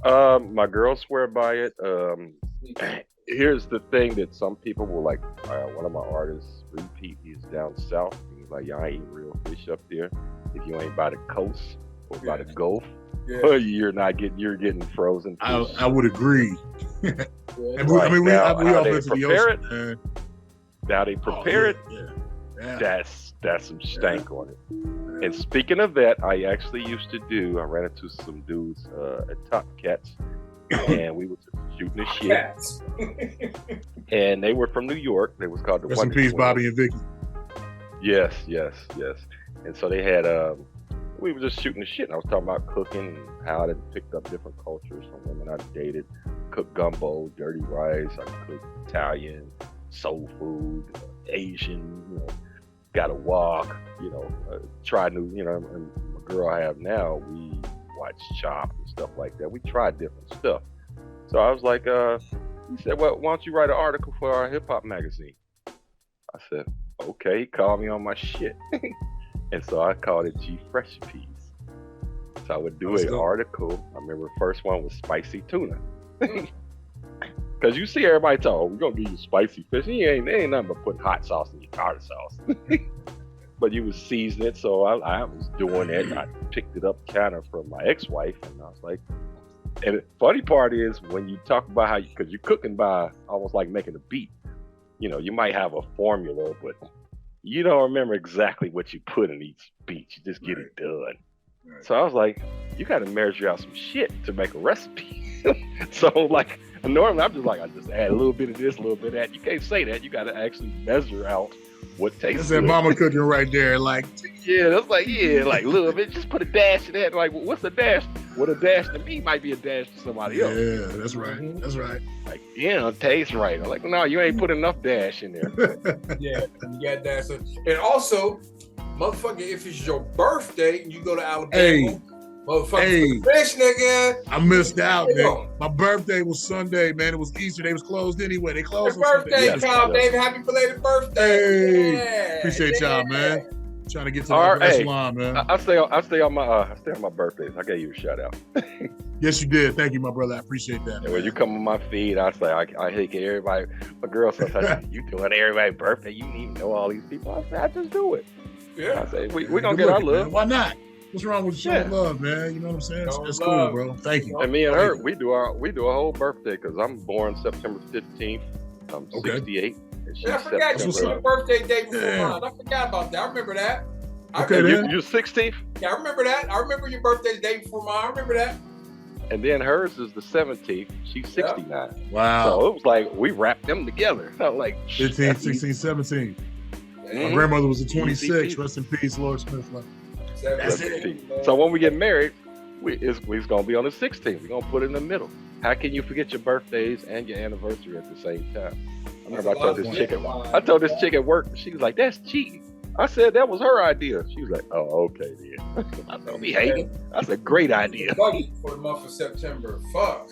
My girls swear by it. Here's the thing that some people will like. One of my artists, Repeat, he's down south. He's like, y'all ain't real fish up there. If you ain't by the coast or by the Gulf, you're getting frozen fish. I would agree. And we all been to the ocean. Now they prepare it. Yeah. That's some stank on it. And speaking of that, I actually used to I ran into some dudes at Top Cats, and we were just shooting the shit. And they were from New York. They was called the Rest in peace, Bobby and Vicky. Yes. And so they had we were just shooting the shit. And I was talking about cooking and how I had picked up different cultures from women I dated. Cooked gumbo, dirty rice. I cooked Italian, soul food, Asian. Got to walk. Try new. And the girl I have now, we watch Chop and stuff like that. We try different stuff. So I was like, he said, well, why don't you write an article for our hip hop magazine? I said, okay. He called me on my shit. And so I called it G Fresh Peas. So I would do an article. I remember the first one was spicy tuna. Because you see everybody talk, we're going to give you spicy fish. It ain't nothing but putting hot sauce in your tartar sauce. But you was seasoning it, so I was doing it. And I picked it up kind of from my ex-wife. And I was like, and the funny part is when you talk about how, because you're cooking by almost like making a beat. You might have a formula, but you don't remember exactly what you put in each beat. You just get it done. Right. So I was like, you got to measure out some shit to make a recipe. So like, normally I'm just like, I just add a little bit of this, a little bit of that. You can't say that. You got to actually measure out what tastes good. That's that mama cooking right there. Like, that's like, like a little bit. Just put a dash in that. Like, what's a dash? What a dash to me might be a dash to somebody else. Yeah, that's right. That's right. Like, it tastes right. I'm like, no, you ain't put enough dash in there. Yeah, you got dash. And also, motherfucker, if it's your birthday and you go to Alabama, motherfucker, fish, nigga. I missed out, man. My birthday was Sunday, man. It was Easter. They was closed anyway. They closed. Happy birthday, Kyle David. Happy belated birthday. Hey, appreciate y'all, man. Trying to get to the upper echelon, man. I stay on my birthdays. I gave you a shout out. Yes, you did. Thank you, my brother. I appreciate that. And when you come on my feed, I say I hate everybody. My girl says, you doing everybody's birthday? You didn't even know all these people. I say, I just do it. Yeah. I say we're gonna get our love. Man. Why not? What's wrong with showing love, man? You know what I'm saying? That's cool, bro. Thank you. And me and her, we do a whole birthday because I'm born September 15th. I'm 68. And I forgot you your birthday date before mine. I forgot about that. I remember that. Okay, you're 16th? Yeah, I remember that. I remember your birthday date before mine. I remember that. And then hers is the 17th. She's 69. Yeah. Wow. So it was like we wrapped them together. Like 15, 16, 17. Mm-hmm. My grandmother was a 26. Rest in peace, Lord Smith. That's it. So when we get married, we're going to be on the 16th. We're going to put it in the middle. How can you forget your birthdays and your anniversary at the same time? I remember I told this chick at work, she was like, that's cheating. I said, that was her idea. She was like, oh, okay, then. I don't be hating. That's a great idea. For the month of September. Fuck.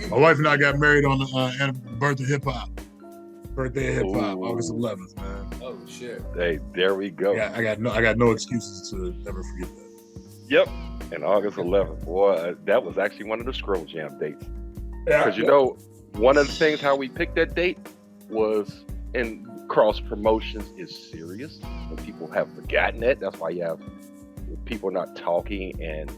My wife and I got married on the birthday of hip-hop. Birthday of hip-hop, August 11th, man. Oh, shit. Hey, there we go. Yeah, I got no excuses to never forget that. Yep. And August 11th, boy, that was actually one of the Scroll Jam dates. Because one of the things how we picked that date was in cross promotions is serious. And people have forgotten that. That's why you have people not talking and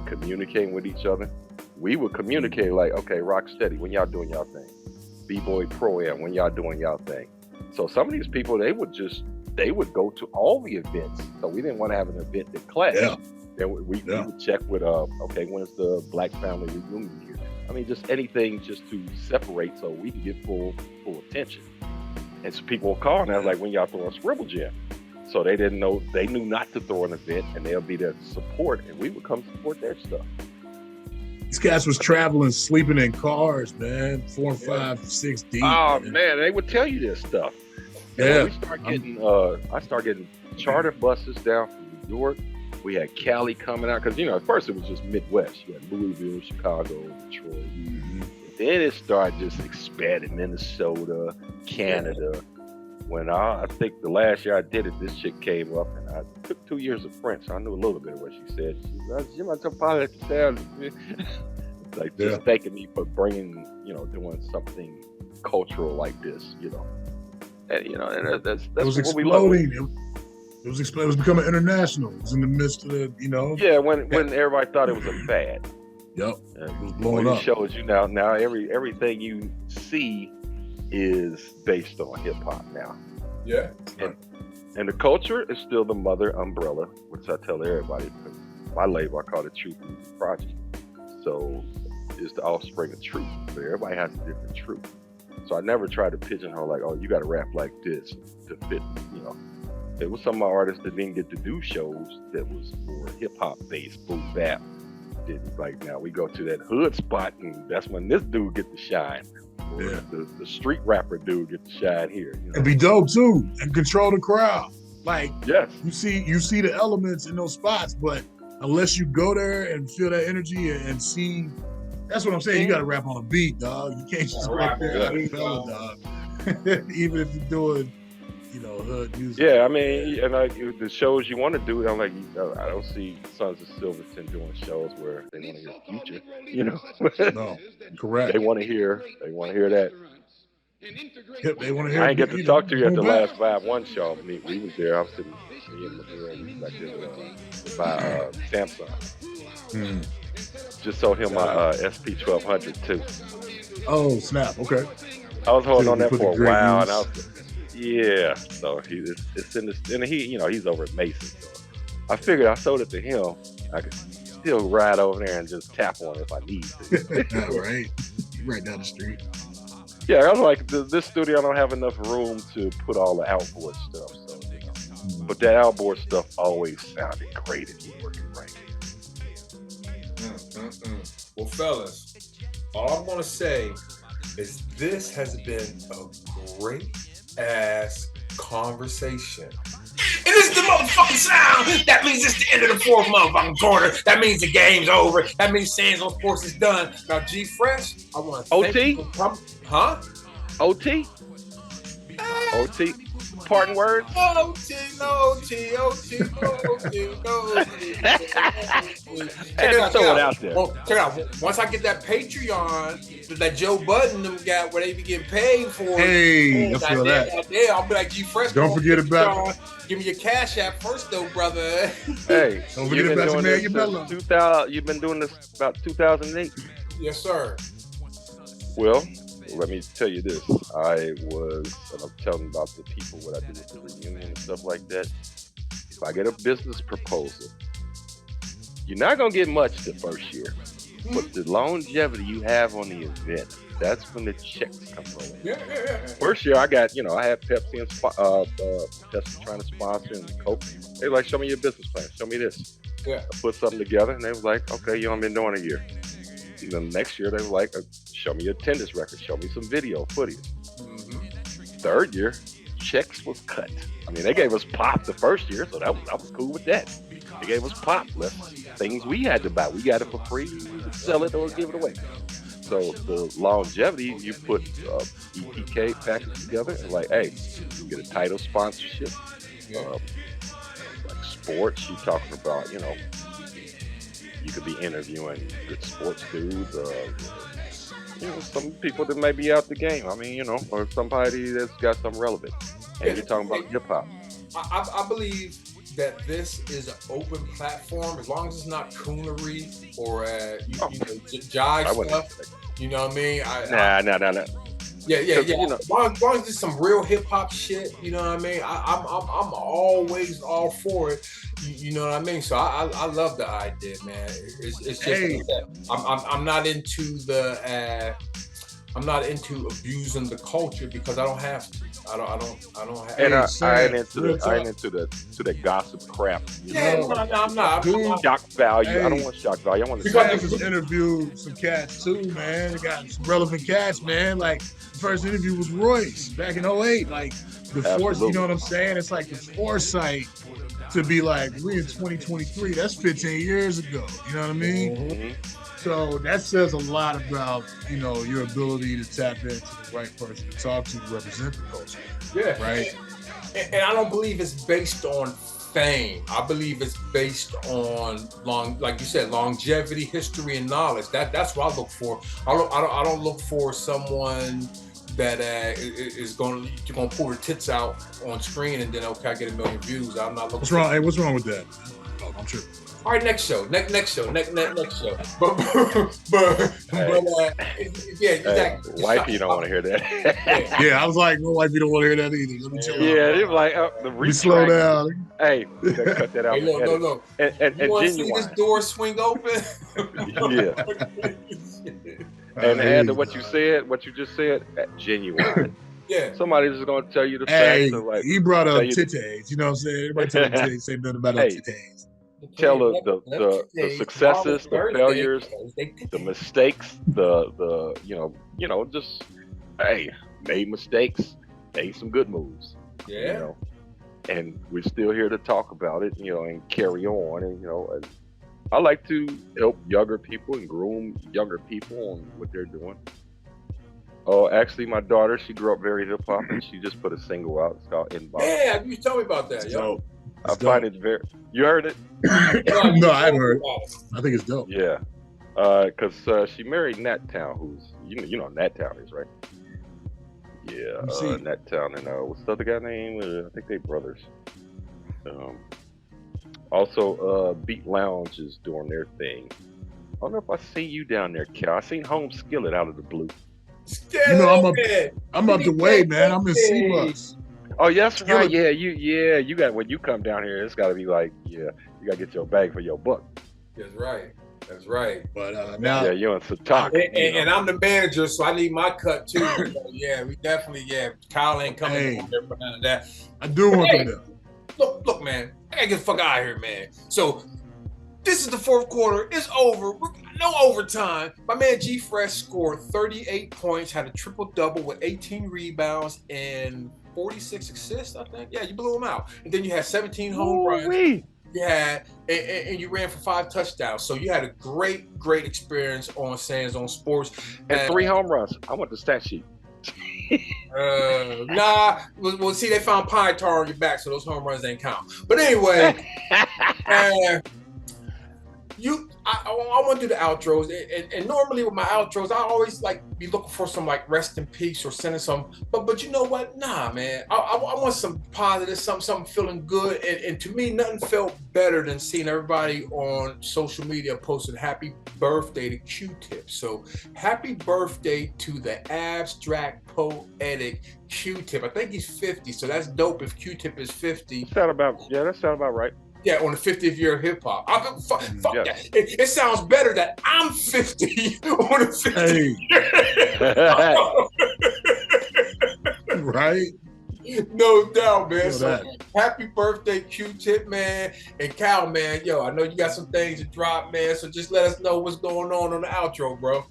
communicating with each other. We would communicate like, okay, Rocksteady, when y'all doing y'all thing? B-Boy Pro-Am, when y'all doing y'all thing? So some of these people, they would go to all the events. So we didn't want to have an event that clashed. Yeah. Then we would check with okay, when's the Black family reunion here? I mean, just anything just to separate so we can get full attention. And so people will call and I was like, when y'all throwing Scribble Jam? So they didn't know, they knew not to throw an event, and they'll be there to support, and we would come support their stuff. These cats was traveling, sleeping in cars, man, 4, 5, 6 deep. Oh man, they would tell you this stuff. Yeah, we start getting, I started getting charter buses down from New York. We had Cali coming out because at first it was just Midwest. You had Louisville, Chicago, Detroit. Mm-hmm. Then it started just expanding, Minnesota, Canada. When I think the last year I did it, this chick came up and I took 2 years of French. So I knew a little bit of what she said. She was like just thanking me for bringing, doing something cultural like this, And, and that's it was what we love. It was becoming international. It was in the midst of the, Yeah, when everybody thought it was a fad. Yep. And it was blowing up. It shows you now everything you see is based on hip hop now. Yeah. And the culture is still the mother umbrella, which I tell everybody. My label, I call it Truth Music Project. So it's the offspring of truth. But everybody has a different truth. So I never try to pigeonhole like, oh, you got to rap like this to fit, It was some of my artists that didn't get to do shows that was more hip hop based, boom bap. Like now we go to that hood spot and that's when this dude get to shine. Or the street rapper dude get to shine here. And be dope too, and control the crowd. Like yes, you see the elements in those spots, but unless you go there and feel that energy and see, that's what I'm saying. You got to rap on a beat, dog. You can't just rap there, dog. Even if you're doing, hood music. Yeah, I mean, and like the shows you want to do, I'm like, I don't see Sons of Silverton doing shows where they want to hear Future, No, correct. They want to hear that. Yep, they want to hear. I didn't get to talk to you at the last Vibe One show. We was there. I was sitting in back there by Samsung. Just sold him my SP 1200 too. Oh snap! Okay. I was holding on that for a while, and I was. Yeah, so it's in this, and he's over at Mason. So I figured I sold it to him. I could still ride over there and just tap on it if I need to. right down the street. Yeah, I was like, this studio I don't have enough room to put all the outboard stuff. So, but that outboard stuff always sounded great if you were working right. Well, fellas, all I'm gonna say is this has been a great ass conversation. It is the motherfucking sound. That means it's the end of the fourth motherfucking quarter. That means the game's over. That means Sands on Sports is done. Now, G Fresh, I want to thank you for coming. Huh? OT? OT? Parting words? OT. Throw it out there. Well, check it out. Once I get that Patreon that Joe Budden them got where they be getting paid for, hey, I feel that. I'll be like, G Fresh. Don't forget about it. Give me your cash app first, though, brother. Hey, don't forget about your man, your mellow. 2000. You've been doing this about 2008. Yes, sir. Well, let me tell you this. And I'm telling about the people what I do with the reunion and stuff like that. If I get a business proposal, you're not gonna get much the first year, but the longevity you have on the event, that's when the checks come rolling. Yeah. First year, I had Pepsi and Pepsi trying to sponsor and Coke. They were like, show me your business plan. Show me this. Yeah. I put something together, and they was like, okay, you only been doing a year. And then the next year, they were like, show me your attendance record. Show me some video footage. Mm-hmm. Third year, checks was cut. I mean, they gave us pop the first year, so I was cool with that. They gave us pop, less things we had to buy. We got it for free. We could sell it or give it away. So the longevity, you put EPK package together and like, hey, you get a title sponsorship. Like sports, you talking about, you could be interviewing good sports dudes, some people that may be out the game. I mean, or somebody that's got something relevant. And you're talking about hip hop. I believe that this is an open platform as long as it's not coonery or jive stuff. You know what I mean? Nah. Yeah. You know, As long as there's some real hip hop shit, you know what I mean. I'm always all for it. You know what I mean. So I love the idea, man. It's just Hey. like that. I'm not into the. I'm not into abusing the culture because I don't have to. I don't have. and I Sam, ain't into real the gossip crap. Yeah, No. no, I'm not. Dude. Shock value. I don't Hey. want shock value. I want to Because Sam has interviewed some cats too, man. They got some relevant cats, man. Like the first interview was Royce back in 08. Like the force, Absolutely. you know what I'm saying? It's like the foresight to be like, we in 2023. That's 15 years ago. You know what I mean? Mhm. So that says a lot about, you know, your ability to tap into the right person to talk to represent the culture. Yeah. Right. And I don't believe it's based on fame. I believe it's based on like you said, longevity, history, and knowledge. That's what I look for. I don't look for someone that is going to pull her tits out on screen and then okay, I get 1 million views. I'm not looking. What's wrong? Hey, what's wrong with that? Oh, I'm tripping. All right, next show. Next show. But yeah, exactly. Wifey don't want to hear that. Yeah, I was like, my wife, you don't want to hear that either. Let me chill out. Yeah, it's like the Let me slow retract. down. Hey, you gotta cut that out. Hey, look. And You want to see this genuine. door swing open? Yeah. And add to what you said, what you just said, genuine. Yeah. Somebody's just gonna tell you the Hey, facts of like he brought up tell you- titties. You know what I'm saying? Everybody tell me titties, say nothing about no Hey. titties. tell the successes, the failures, the mistakes, the you know, just hey, made mistakes, made some good moves. Yeah. You know, and we're still here to talk about it, you know, and carry on. And you know, and I like to help younger people and groom younger people on what they're doing. Oh, actually, my daughter, she grew up very hip hop, and she just put a single out. It's called Inbox. Yeah, you tell me about that, yo. Dope. I It's find dope. it very. You heard it? No, I haven't heard. I think it's dope. Yeah, because she married Nat Town, who's you know Nat Town is, right? Yeah, Let me see. Nat Town and what's the other guy name? I think they brothers. Also, Beat Lounge is doing their thing. I don't know if I seen you down there, Cal. I seen Home Skillet out of the blue. You know, I'm up the way, man. I'm in C-Bus. Oh, yes, right. Skillet. Yeah, you got when you come down here, it's got to be like, yeah, you got to get your bag for your buck. That's right. But now, Yeah, you're in Sataka. And I'm the manager, so I need my cut too. So, yeah, we definitely, Kyle ain't coming Hey. on there for none of that. I do want Hey. them to. Look, man, I gotta get the fuck out of here, man. So this is the fourth quarter. It's over. No overtime. My man G Fresh scored 38 points, had a triple double with 18 rebounds and 46 assists, I think. Yeah, you blew him out. And then you had 17 home runs. Ooh-wee. You had and you ran for 5 touchdowns. So you had a great experience on Sands on Sports. And 3 home runs. I want the stat sheet. Nah. Well, see, they found pine tar on your back, so those home runs ain't count. But anyway. I want to do the outros, and normally with my outros, I always like be looking for some like rest in peace or sending some. But you know what? Nah, man. I want some positive, something feeling good. And to me, nothing felt better than seeing everybody on social media posting happy birthday to Q-Tip. So happy birthday to the abstract poetic Q-Tip. I think he's 50, so that's dope. If Q-Tip is 50. that sound about right. Yeah, on the 50th year of hip hop. Fuck Yeah. that. It sounds better that I'm 50 on the 50th Hey, right? No doubt, man. Feel So that. happy birthday, Q-Tip, man. And Cal, man, yo, I know you got some things to drop, man. So just let us know what's going on the outro, bro.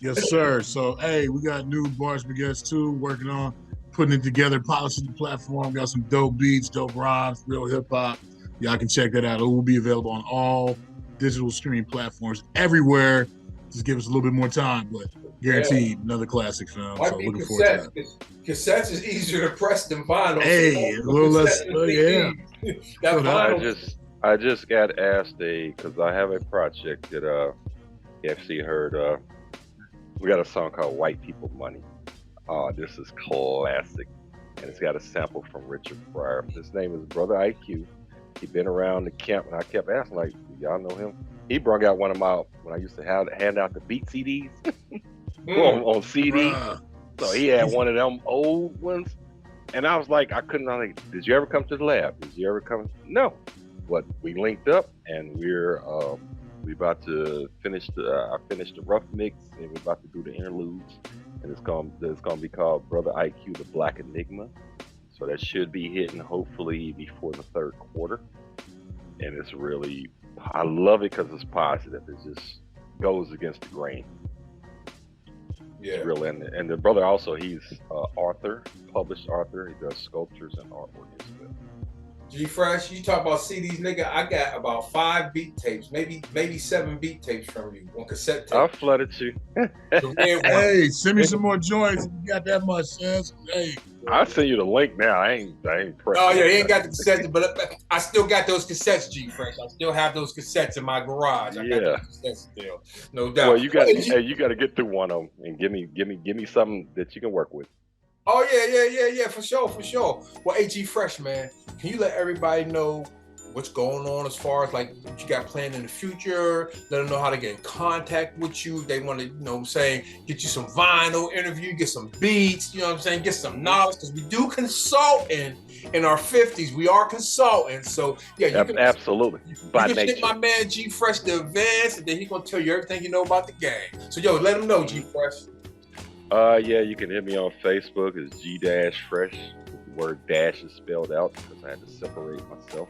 Yes, sir. So, hey, we got new Bars Baguettes too, working on putting it together, polishing the platform. Got some dope beats, dope rhymes, real hip hop. Y'all can check that out. It will be available on all digital streaming platforms everywhere. Just give us a little bit more time, but guaranteed another classic film. Might So be looking forward to that. Cassettes is easier to press than vinyl. Hey, a little less, yeah. That So that- vinyl. I just got asked because I have a project that FC heard. We got a song called White People Money. Oh, this is classic, and it's got a sample from Richard Pryor. His name is Brother IQ. He been around the camp, and I kept asking, like, do y'all know him? He brought out one of my, when I used to hand out the beat CDs on CD. Bruh. So he had one of them old ones, and I was like, I couldn't. I like, did you ever come to the lab? Did you ever come? No, but we linked up, and we about to finish I finished the rough mix, and we're about to do the interludes, and it's gonna be called Brother IQ: The Black Enigma. So that should be hitting hopefully before the third quarter, and it's really, I love it because it's positive. It just goes against the grain. Yeah. It's real, and the brother also, he's author, published author. He does sculptures and artwork as well. G Fresh, you talk about CDs, nigga. I got about 5 beat tapes, maybe 7 beat tapes from you on cassette tape. I flooded you. Hey, send me some more joints if you got that much, sis. Hey. I'll send you the link now. I ain't pressed. Oh yeah, he ain't got the cassettes, but I still got those cassettes, G Fresh. I still have those cassettes in my garage. I got those cassettes still, no doubt. Well, you got to get through one of them and give me something that you can work with. Oh yeah, for sure. Well, hey, G Fresh, man, can you let everybody know what's going on as far as like what you got planned in the future? Let them know how to get in contact with you. They want to, you know what I'm saying, get you some vinyl interview, get some beats, you know what I'm saying, get some knowledge, because we do consulting in our 50s. We are consultants. So yeah, you can absolutely. You can hit my man G Fresh the advance, and then he's gonna tell you everything you know about the game. So yo, let him know, G Fresh. Yeah, you can hit me on Facebook. It's G-Fresh. The word dash is spelled out because I had to separate myself.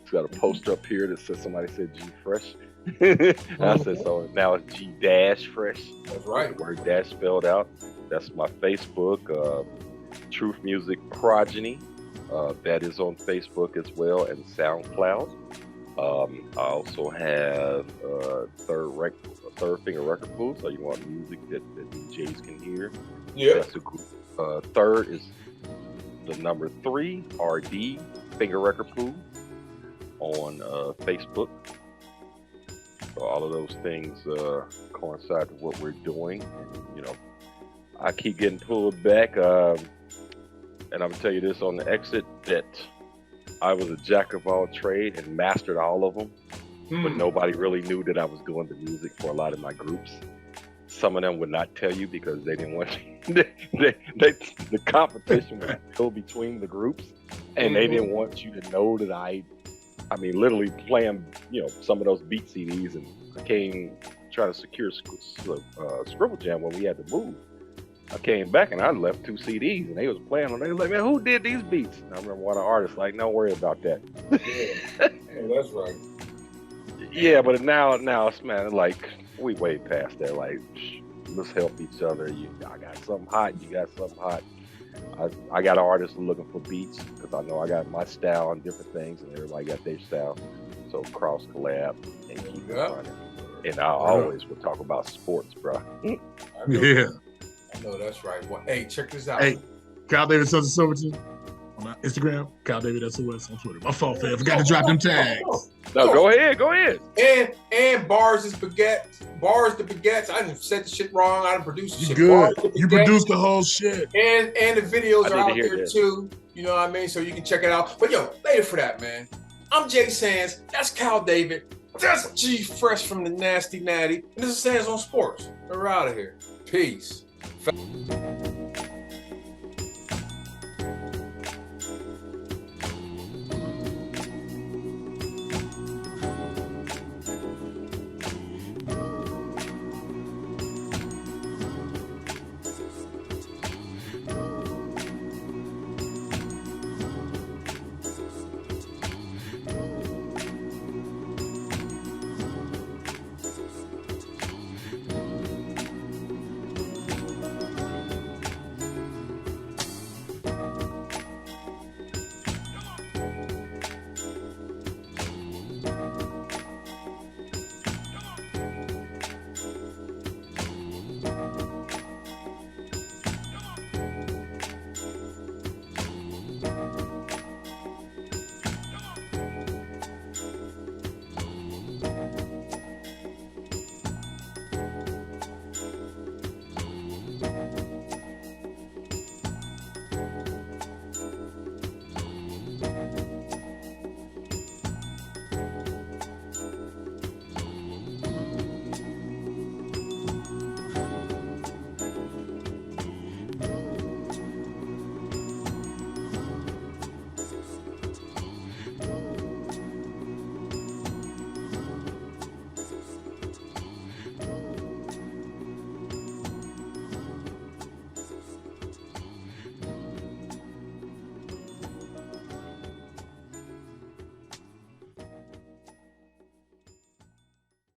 It's got a poster up here that says somebody said G-Fresh. I said so. Now it's G-Fresh. That's right. The word dash spelled out. That's my Facebook. Truth Music Progeny. That is on Facebook as well, and SoundCloud. I also have Third Finger Record Pool, so you want music that DJs can hear. Yeah. That's a cool. Third is the number 3 RD Finger Record Pool on Facebook. So all of those things coincide with what we're doing. And, you know, I keep getting pulled back, and I'm gonna tell you this on the exit that I was a jack of all trade and mastered all of them. But nobody really knew that I was doing the music for a lot of my groups. Some of them would not tell you because they didn't want the competition was still between the groups, and they didn't want you to know that I mean, literally playing, you know, some of those beat CDs, and I came trying to secure Scribble Jam when we had to move. I came back and I left 2 CDs, and they was playing them. They was like, man, who did these beats? And I remember one of the artists like, don't worry about that. Yeah, that's right. Yeah, but now it's, man, like, we way past that. Like, let's help each other. I got something hot, you got something hot. I got artists looking for beats because I know I got my style and different things, and everybody got their style. So cross collab and keep it running. And I always will talk about sports, bro. Yeah. I know that's right. Well, hey, check this out. Hey, Kyle David Silverton on Instagram, Kyle David SOS on Twitter. My fault, fam. Forgot to drop them tags. No, go ahead. And Bars is Baguette. Bars the Baguettes. I didn't said the shit wrong. I didn't produce the shit. Good. You produced the whole shit. And the videos are out there that too. You know what I mean? So you can check it out. But yo, later for that, man. I'm Jay Sands. That's Kyle David. That's G Fresh from the Nasty Natty. And this is Sands on Sports. We're out of here. Peace.